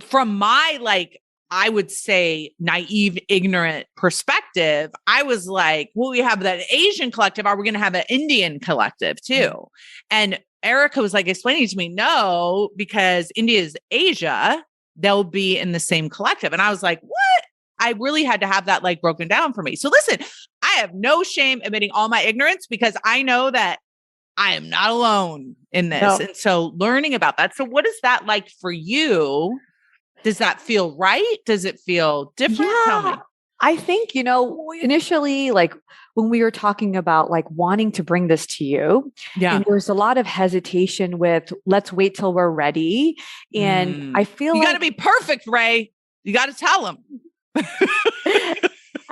A: from my, I would say naive, ignorant perspective, I was like, well, we have that Asian collective. Are we going to have an Indian collective too? And Erica was like explaining to me, no, because India is Asia, they'll be in the same collective. And I was like, what? I really had to have that broken down for me. So listen, I have no shame admitting all my ignorance because I know that I am not alone in this. No. And so learning about that. So what is that like for you? Does that feel right? Does it feel different?
G: Yeah.
A: Tell me.
G: I think, initially, when we were talking about wanting to bring this to you, and there was a lot of hesitation with let's wait till we're ready. And I feel
A: you got to be perfect, Rae. You got to tell them.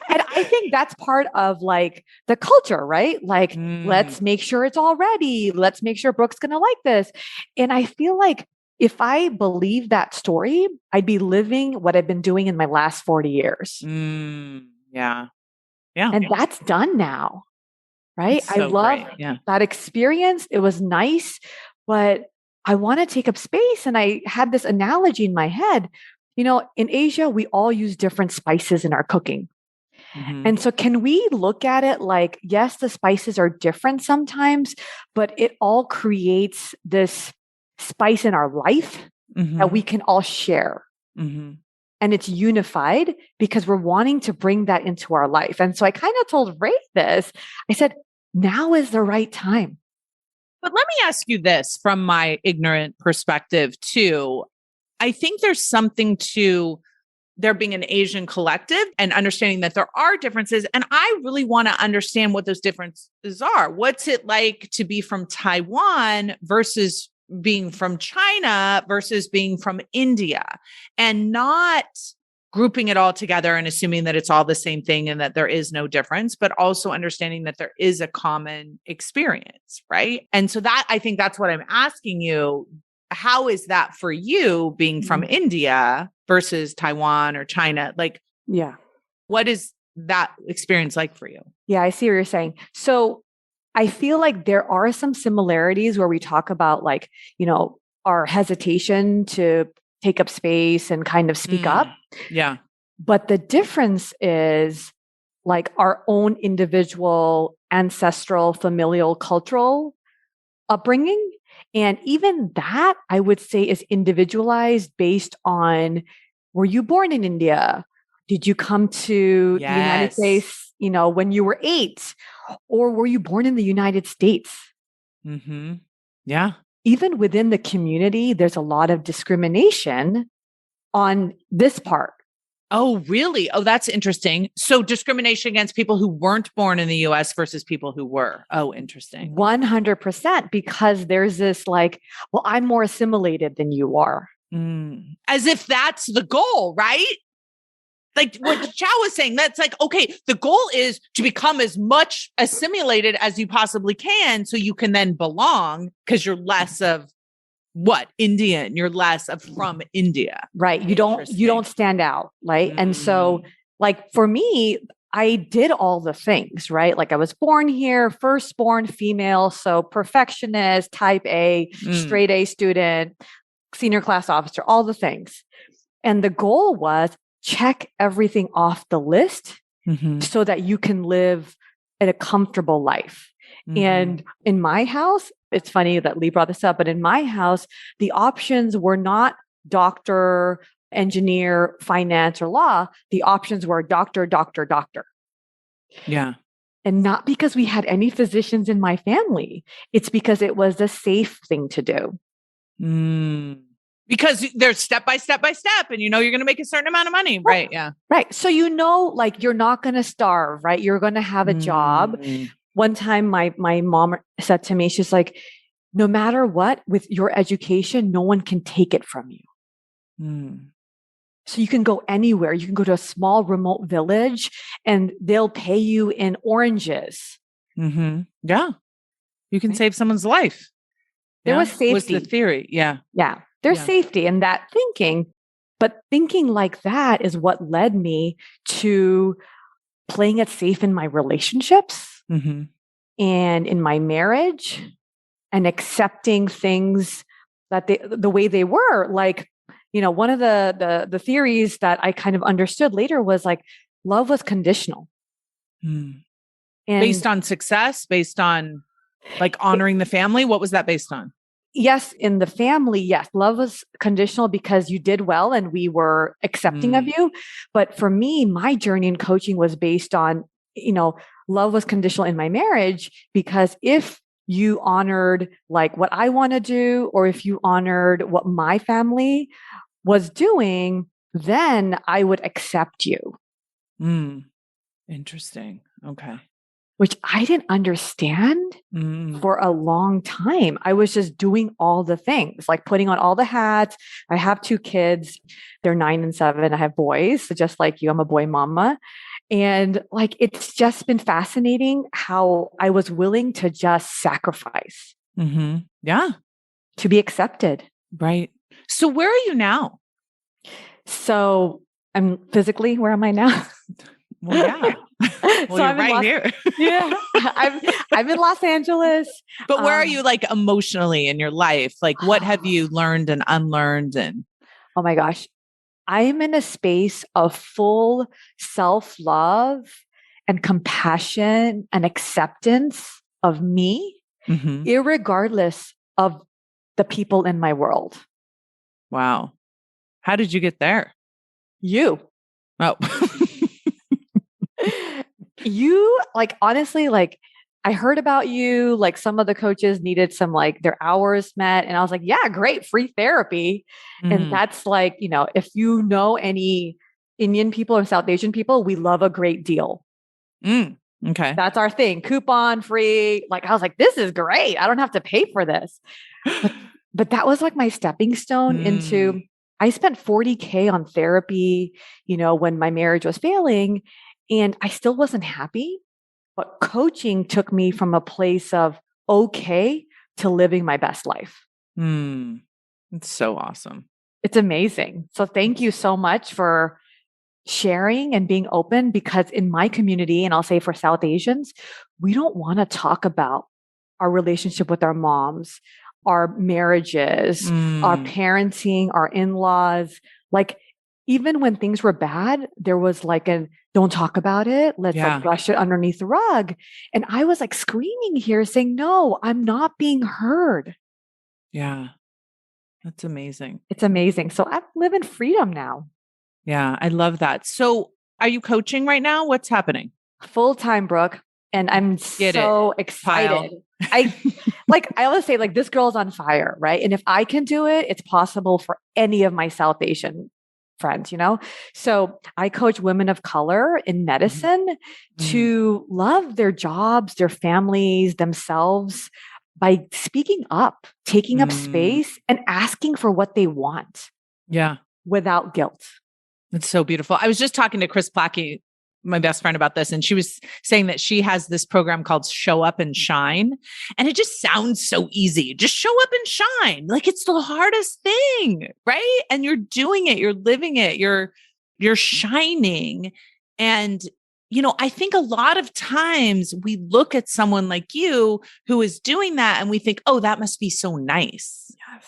G: And I think that's part of the culture, right? Let's make sure it's all ready. Let's make sure Brooke's going to like this. And I feel like if I believe that story, I'd be living what I've been doing in my last 40 years.
A: Yeah.
G: And that's done now, right?
A: So
G: I love that experience. It was nice, but I want to take up space. And I had this analogy in my head. In Asia, we all use different spices in our cooking. And so can we look at it yes, the spices are different sometimes, but it all creates this spice in our life that we can all share. And it's unified because we're wanting to bring that into our life. And so I kind of told Rae this. I said, now is the right time.
A: But let me ask you this from my ignorant perspective too. I think there's something to there being an Asian collective and understanding that there are differences. And I really want to understand what those differences are. What's it like to be from Taiwan versus being from China versus being from India, and not grouping it all together and assuming that it's all the same thing and that there is no difference, but also understanding that there is a common experience, right? And so that, I think that's what I'm asking you. How is that for you being from India versus Taiwan or China? What is that experience like for you?
G: Yeah, I see what you're saying. So I feel like there are some similarities where we talk about our hesitation to take up space and kind of speak up.
A: Yeah.
G: But the difference is our own individual, ancestral, familial, cultural upbringing. And even that, I would say, is individualized based on, were you born in India? Did you come to the United States, when you were 8? Or were you born in the United States?
A: Yeah.
G: Even within the community, there's a lot of discrimination on this part.
A: Oh, really? Oh, that's interesting. So discrimination against people who weren't born in the US versus people who were. Oh, interesting.
G: 100%, because there's this like, well, I'm more assimilated than you are.
A: As if that's the goal, right? Like what Chow was saying, that's like, okay, the goal is to become as much assimilated as you possibly can so you can then belong because you're less of what? Indian. You're less of from India.
G: Right. You don't stand out. Right. And so like for me, I did all the things, right? Like I was born here, firstborn female. So perfectionist, type A, straight A student, senior class officer, all the things. And the goal was check everything off the list so that you can live a comfortable life. And in my house, it's funny that Lee brought this up, but in my house, the options were not doctor, engineer, finance, or law. The options were doctor, doctor, doctor.
A: Yeah.
G: And not because we had any physicians in my family. It's because it was the safe thing to do.
A: Because there's step by step by step, and you know you're going to make a certain amount of money. Right. Yeah.
G: Right. So you know, like you're not going to starve, right? You're going to have a job. One time my mom said to me, she's like, no matter what, with your education, no one can take it from you. So you can go anywhere. You can go to a small remote village and they'll pay you in oranges.
A: Yeah. You can save someone's life.
G: There was safety.
A: Was the theory. Yeah.
G: Yeah. There's safety in that thinking. But thinking like that is what led me to playing it safe in my relationships and in my marriage and accepting things that the way they were. Like, you know, one of the theories that I kind of understood later was like love was conditional.
A: And based on success, based on like honoring the family. What was that based on?
G: Yes, in the family, yes. Love was conditional because you did well and we were accepting of you. But for me, my journey in coaching was based on, you know, love was conditional in my marriage because if you honored like what I want to do, or if you honored what my family was doing, then I would accept you.
A: Interesting. Okay.
G: Which I didn't understand for a long time. I was just doing all the things, like putting on all the hats. I have 2 kids. They're 9 and 7. I have boys. So just like you, I'm a boy mama. And like, it's just been fascinating how I was willing to just sacrifice.
A: Yeah.
G: To be accepted.
A: Right. So where are you now?
G: So I'm physically, where am I now?
A: Well, yeah. Well,
G: so
A: you're
G: I'm
A: right here.
G: Yeah. I'm in Los Angeles.
A: But where are you like emotionally in your life? Like what have you learned and unlearned? And
G: oh my gosh, I'm in a space of full self-love and compassion and acceptance of me, irregardless of the people in my world.
A: Wow. How did you get there?
G: You.
A: Oh.
G: You, like, honestly, like, I heard about you, like some of the coaches needed some, like their hours met. And I was like, yeah, great, free therapy. And that's like, you know, if you know any Indian people or South Asian people, we love a great deal.
A: Okay.
G: That's our thing. Coupon free. Like, I was like, this is great. I don't have to pay for this. But that was like my stepping stone into, I spent $40K on therapy, you know, when my marriage was failing. And I still wasn't happy, but coaching took me from a place of okay to living my best life.
A: It's so awesome.
G: It's amazing. So thank you so much for sharing and being open, because in my community, and I'll say for South Asians, we don't want to talk about our relationship with our moms, our marriages, our parenting, our in-laws. Like, even when things were bad, there was like a don't talk about it. Let's like brush it underneath the rug. And I was like screaming here saying, no, I'm not being heard.
A: Yeah. That's amazing.
G: It's amazing. So I live in freedom now.
A: Yeah. I love that. So are you coaching right now? What's happening?
G: Full-time, Brooke. And I'm so excited. I always say like, this girl's on fire, right? And if I can do it, it's possible for any of my South Asian friends, So I coach women of color in medicine to love their jobs, their families, themselves by speaking up, taking up space and asking for what they want.
A: Yeah.
G: Without guilt.
A: It's so beautiful. I was just talking to Chris Plackey, my best friend, about this, and she was saying that she has this program called Show Up and Shine. And it just sounds so easy. Just show up and shine. Like it's the hardest thing, right? And you're doing it, you're living it, you're shining. And, I think a lot of times we look at someone like you who is doing that and we think, oh, that must be so nice.
G: Yes.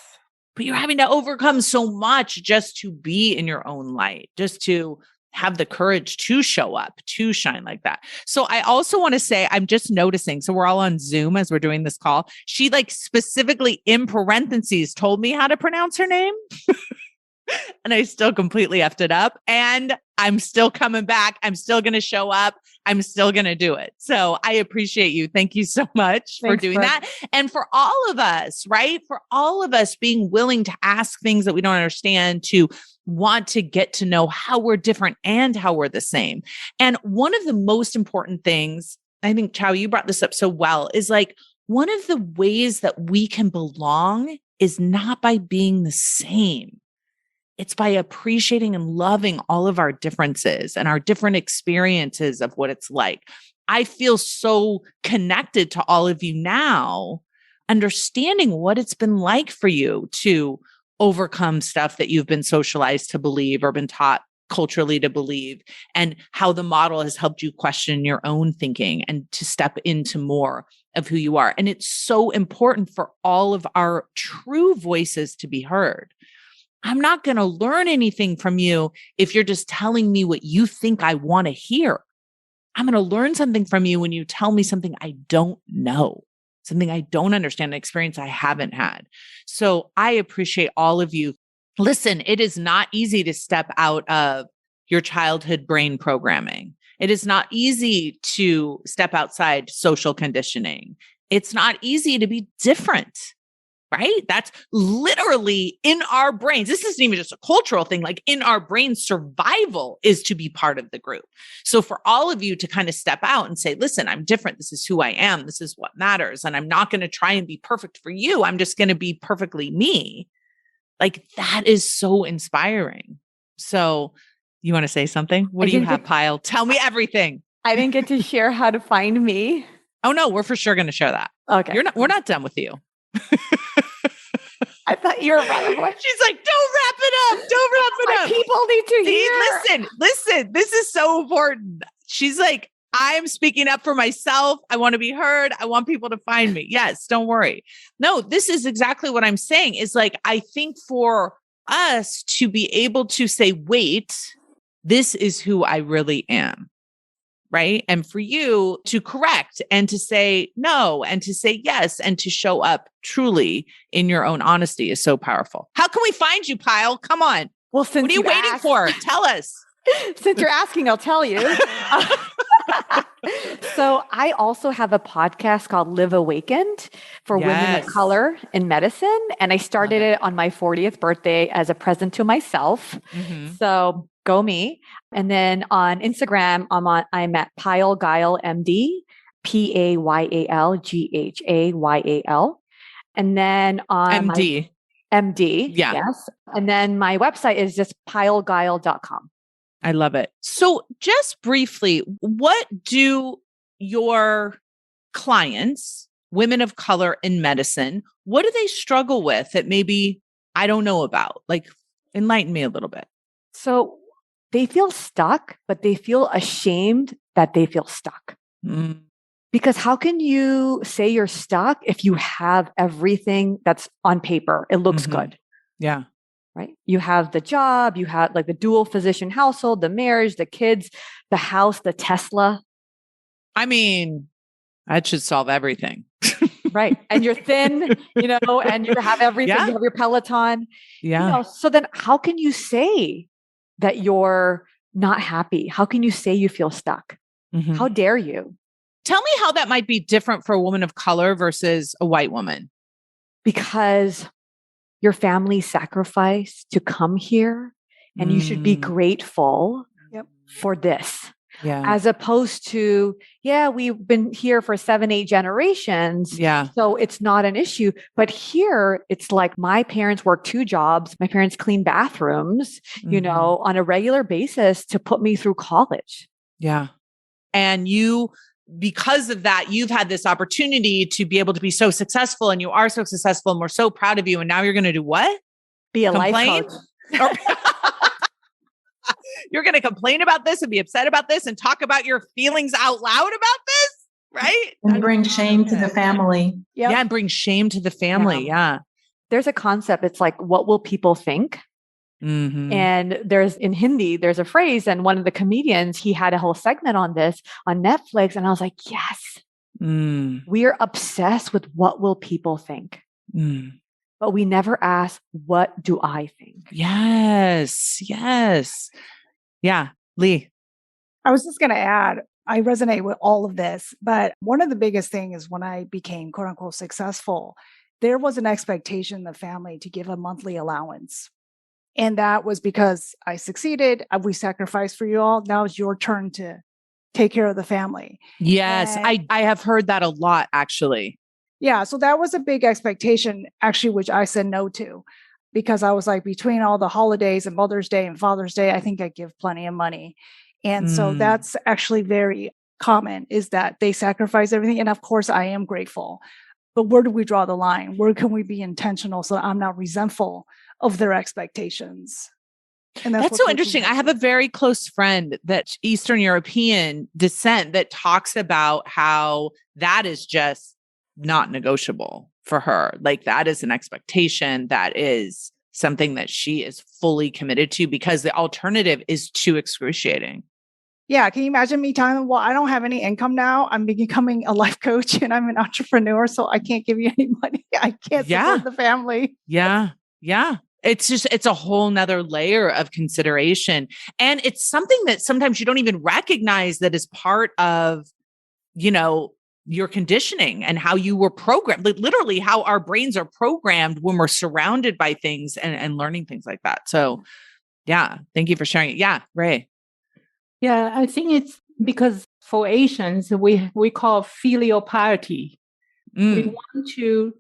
A: But you're having to overcome so much just to be in your own light, just to have the courage to show up, to shine like that. So I also want to say, I'm just noticing, so we're all on Zoom as we're doing this call. She specifically in parentheses told me how to pronounce her name. And I still completely effed it up. And I'm still coming back. I'm still going to show up. I'm still going to do it. So I appreciate you. Thank you so much for doing that. And for all of us, right? For all of us being willing to ask things that we don't understand, to want to get to know how we're different and how we're the same. And one of the most important things, I think, Chow, you brought this up so well, is one of the ways that we can belong is not by being the same. It's by appreciating and loving all of our differences and our different experiences of what it's like. I feel so connected to all of you now, understanding what it's been like for you to overcome stuff that you've been socialized to believe or been taught culturally to believe, and how the model has helped you question your own thinking and to step into more of who you are. And it's so important for all of our true voices to be heard. I'm not going to learn anything from you if you're just telling me what you think I want to hear. I'm going to learn something from you when you tell me something I don't know, something I don't understand, an experience I haven't had. So I appreciate all of you. Listen, it is not easy to step out of your childhood brain programming. It is not easy to step outside social conditioning. It's not easy to be different. Right? That's literally in our brains. This isn't even just a cultural thing. In our brains, survival is to be part of the group. So for all of you to kind of step out and say, listen, I'm different. This is who I am. This is what matters. And I'm not going to try and be perfect for you. I'm just going to be perfectly me. That is so inspiring. So you want to say something? What do you have, Pyle? Tell me everything.
G: I didn't get to share how to find me.
A: Oh no, we're for sure going to share that.
G: Okay.
A: We're not done with you.
G: I thought you were right.
A: She's like, don't wrap it up. Don't wrap it up.
G: People need to hear.
A: Listen. This is so important. She's like, I'm speaking up for myself. I want to be heard. I want people to find me. Yes, don't worry. No, this is exactly what I'm saying is I think for us to be able to say, wait, this is who I really am. Right. And for you to correct and to say no and to say yes and to show up truly in your own honesty is so powerful. How can we find you, Pyle? Come on.
G: Well, since
A: what are you waiting for? Tell us.
G: Since you're asking, I'll tell you. So I also have a podcast called Live Awakened for women of color in medicine. And I started it on my 40th birthday as a present to myself. Mm-hmm. So go me. And then on Instagram, I'm at Pyle Ghyal MD, PAYALGHAYAL. And then on MD.
A: Yeah.
G: Yes. And then my website is just pyleghyal.com.
A: I love it. So just briefly, what do your clients, women of color in medicine, what do they struggle with that maybe I don't know about? Enlighten me a little bit.
G: So they feel stuck, but they feel ashamed that they feel stuck. Mm. Because how can you say you're stuck if you have everything that's on paper? It looks good.
A: Yeah.
G: Right. You have the job, you have the dual physician household, the marriage, the kids, the house, the Tesla.
A: I mean, that should solve everything.
G: Right. And you're thin, and you have everything. Yeah. You have your Peloton.
A: Yeah.
G: So then how can you say that you're not happy? How can you say you feel stuck? Mm-hmm. How dare you?
A: Tell me how that might be different for a woman of color versus a white woman.
G: Because your family sacrificed to come here and you should be grateful for this.
A: Yeah.
G: As opposed to, we've been here for 7-8 generations.
A: Yeah.
G: So it's not an issue. But here it's like my parents work 2 jobs. My parents clean bathrooms, on a regular basis to put me through college.
A: Yeah. And because of that, you've had this opportunity to be able to be so successful, and you are so successful, and we're so proud of you. And now you're going to do what?
G: Be a
A: Complain?
G: life coach.
A: You're going to complain about this and be upset about this and talk about your feelings out loud about this, right?
F: And bring shame to the family.
A: Yep. Yeah. And bring shame to the family. Yeah.
G: There's a concept. It's like, what will people think?
A: Mm-hmm.
G: And in Hindi, there's a phrase, and one of the comedians, he had a whole segment on this on Netflix. And I was like, yes, we are obsessed with what will people think. But we never ask, what do I think?
A: Yes. Yes. Yeah. Lee.
C: I was just going to add, I resonate with all of this, but one of the biggest things is when I became quote unquote successful, there was an expectation in the family to give a monthly allowance. And that was because I succeeded. We sacrificed for you all. Now it's your turn to take care of the family.
A: Yes. I have heard that a lot, actually.
C: Yeah. So that was a big expectation, actually, which I said no to, because I was like, between all the holidays and Mother's Day and Father's Day, I think I give plenty of money. And so that's actually very common, is that they sacrifice everything. And of course, I am grateful. But where do we draw the line? Where can we be intentional so I'm not resentful of their expectations? And
A: that's so interesting. I have a very close friend that's Eastern European descent that talks about how that is just not negotiable for her. Like, that is an expectation that is something that she is fully committed to, because the alternative is too excruciating.
C: Yeah. Can you imagine me telling them, well, I don't have any income now. I'm becoming a life coach and I'm an entrepreneur, so I can't give you any money. I can't support the family.
A: Yeah. Yeah. It's a whole nother layer of consideration. And it's something that sometimes you don't even recognize that is part of, your conditioning and how you were programmed, like literally how our brains are programmed when we're surrounded by things and learning things like that. So yeah, thank you for sharing it. Yeah, Rae.
E: Yeah, I think it's because for Asians, we call filial piety. We want to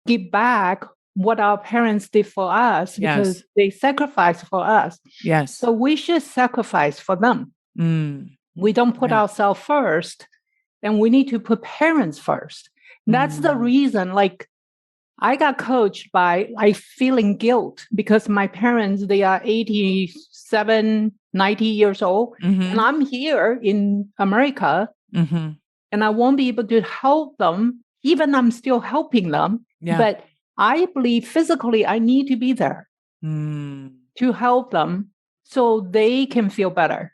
E: give back what our parents did for us because they sacrificed for us.
A: Yes.
E: So we should sacrifice for them. We don't put ourselves first, and we need to put parents first. That's the reason, like, I got coached by feeling guilt because my parents, they are 87, 90 years old. And I'm here in America and I won't be able to help them. Even I'm still helping them. But I believe physically I need to be there to help them so they can feel better.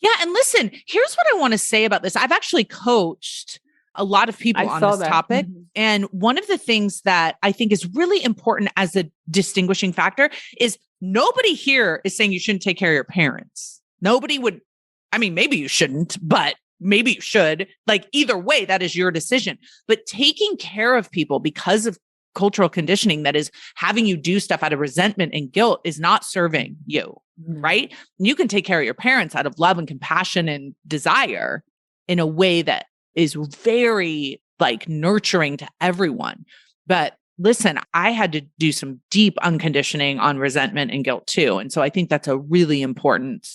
A: Yeah. And listen, here's what I want to say about this. I've actually coached a lot of people on this topic. And one of the things that I think is really important as a distinguishing factor is nobody here is saying you shouldn't take care of your parents. Nobody would, maybe you shouldn't, but maybe you should. Like, either way, that is your decision. But taking care of people because of cultural conditioning that is having you do stuff out of resentment and guilt is not serving you, right? You can take care of your parents out of love and compassion and desire in a way that is very nurturing to everyone. But listen, I had to do some deep unconditioning on resentment and guilt too. And so I think that's a really important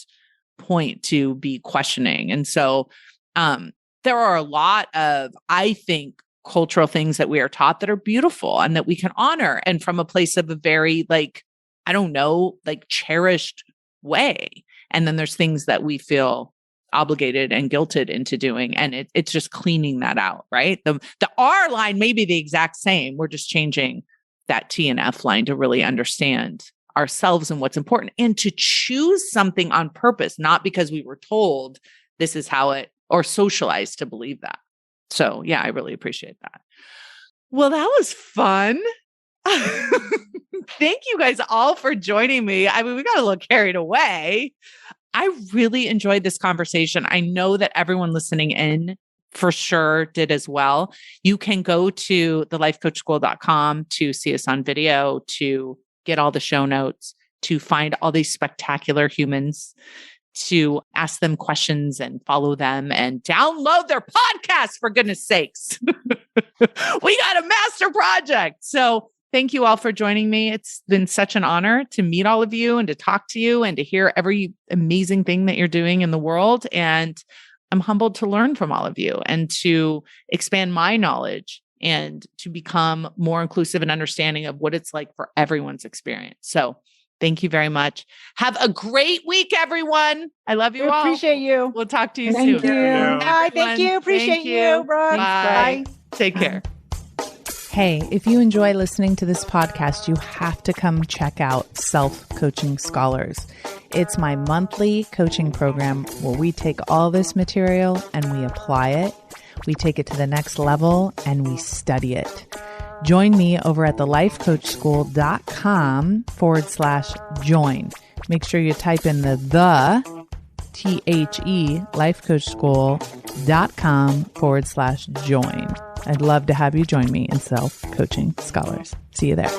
A: point to be questioning. And so there are a lot of, I think, cultural things that we are taught that are beautiful and that we can honor, and from a place of a very cherished way. And then there's things that we feel obligated and guilted into doing. And it's just cleaning that out, right? The R line may be the exact same. We're just changing that T and F line to really understand ourselves and what's important, and to choose something on purpose, not because we were told this is how it, or socialized to believe that. So yeah, I really appreciate that. Well, that was fun. Thank you guys all for joining me. We got a little carried away. I really enjoyed this conversation. I know that everyone listening in for sure did as well. You can go to thelifecoachschool.com to see us on video, to get all the show notes. to find all these spectacular humans, to ask them questions and follow them and download their podcasts, for goodness sakes. We got a master project. So thank you all for joining me. It's been such an honor to meet all of you and to talk to you and to hear every amazing thing that you're doing in the world. And I'm humbled to learn from all of you and to expand my knowledge and to become more inclusive and understanding of what it's like for everyone's experience. So thank you very much. Have a great week, everyone. I love you all.
C: Appreciate you.
A: We'll talk to you
E: Thank
A: soon.
E: you.
C: Bye. Thank you. Appreciate you, Brooke.
A: Bye. Take care. Hey, if you enjoy listening to this podcast, you have to come check out Self-Coaching Scholars. It's my monthly coaching program where we take all this material and we apply it. We take it to the next level and we study it. Join me over at thelifecoachschool.com/join. Make sure you type in the THE lifecoachschool.com/join. I'd love to have you join me in Self-Coaching Scholars. See you there.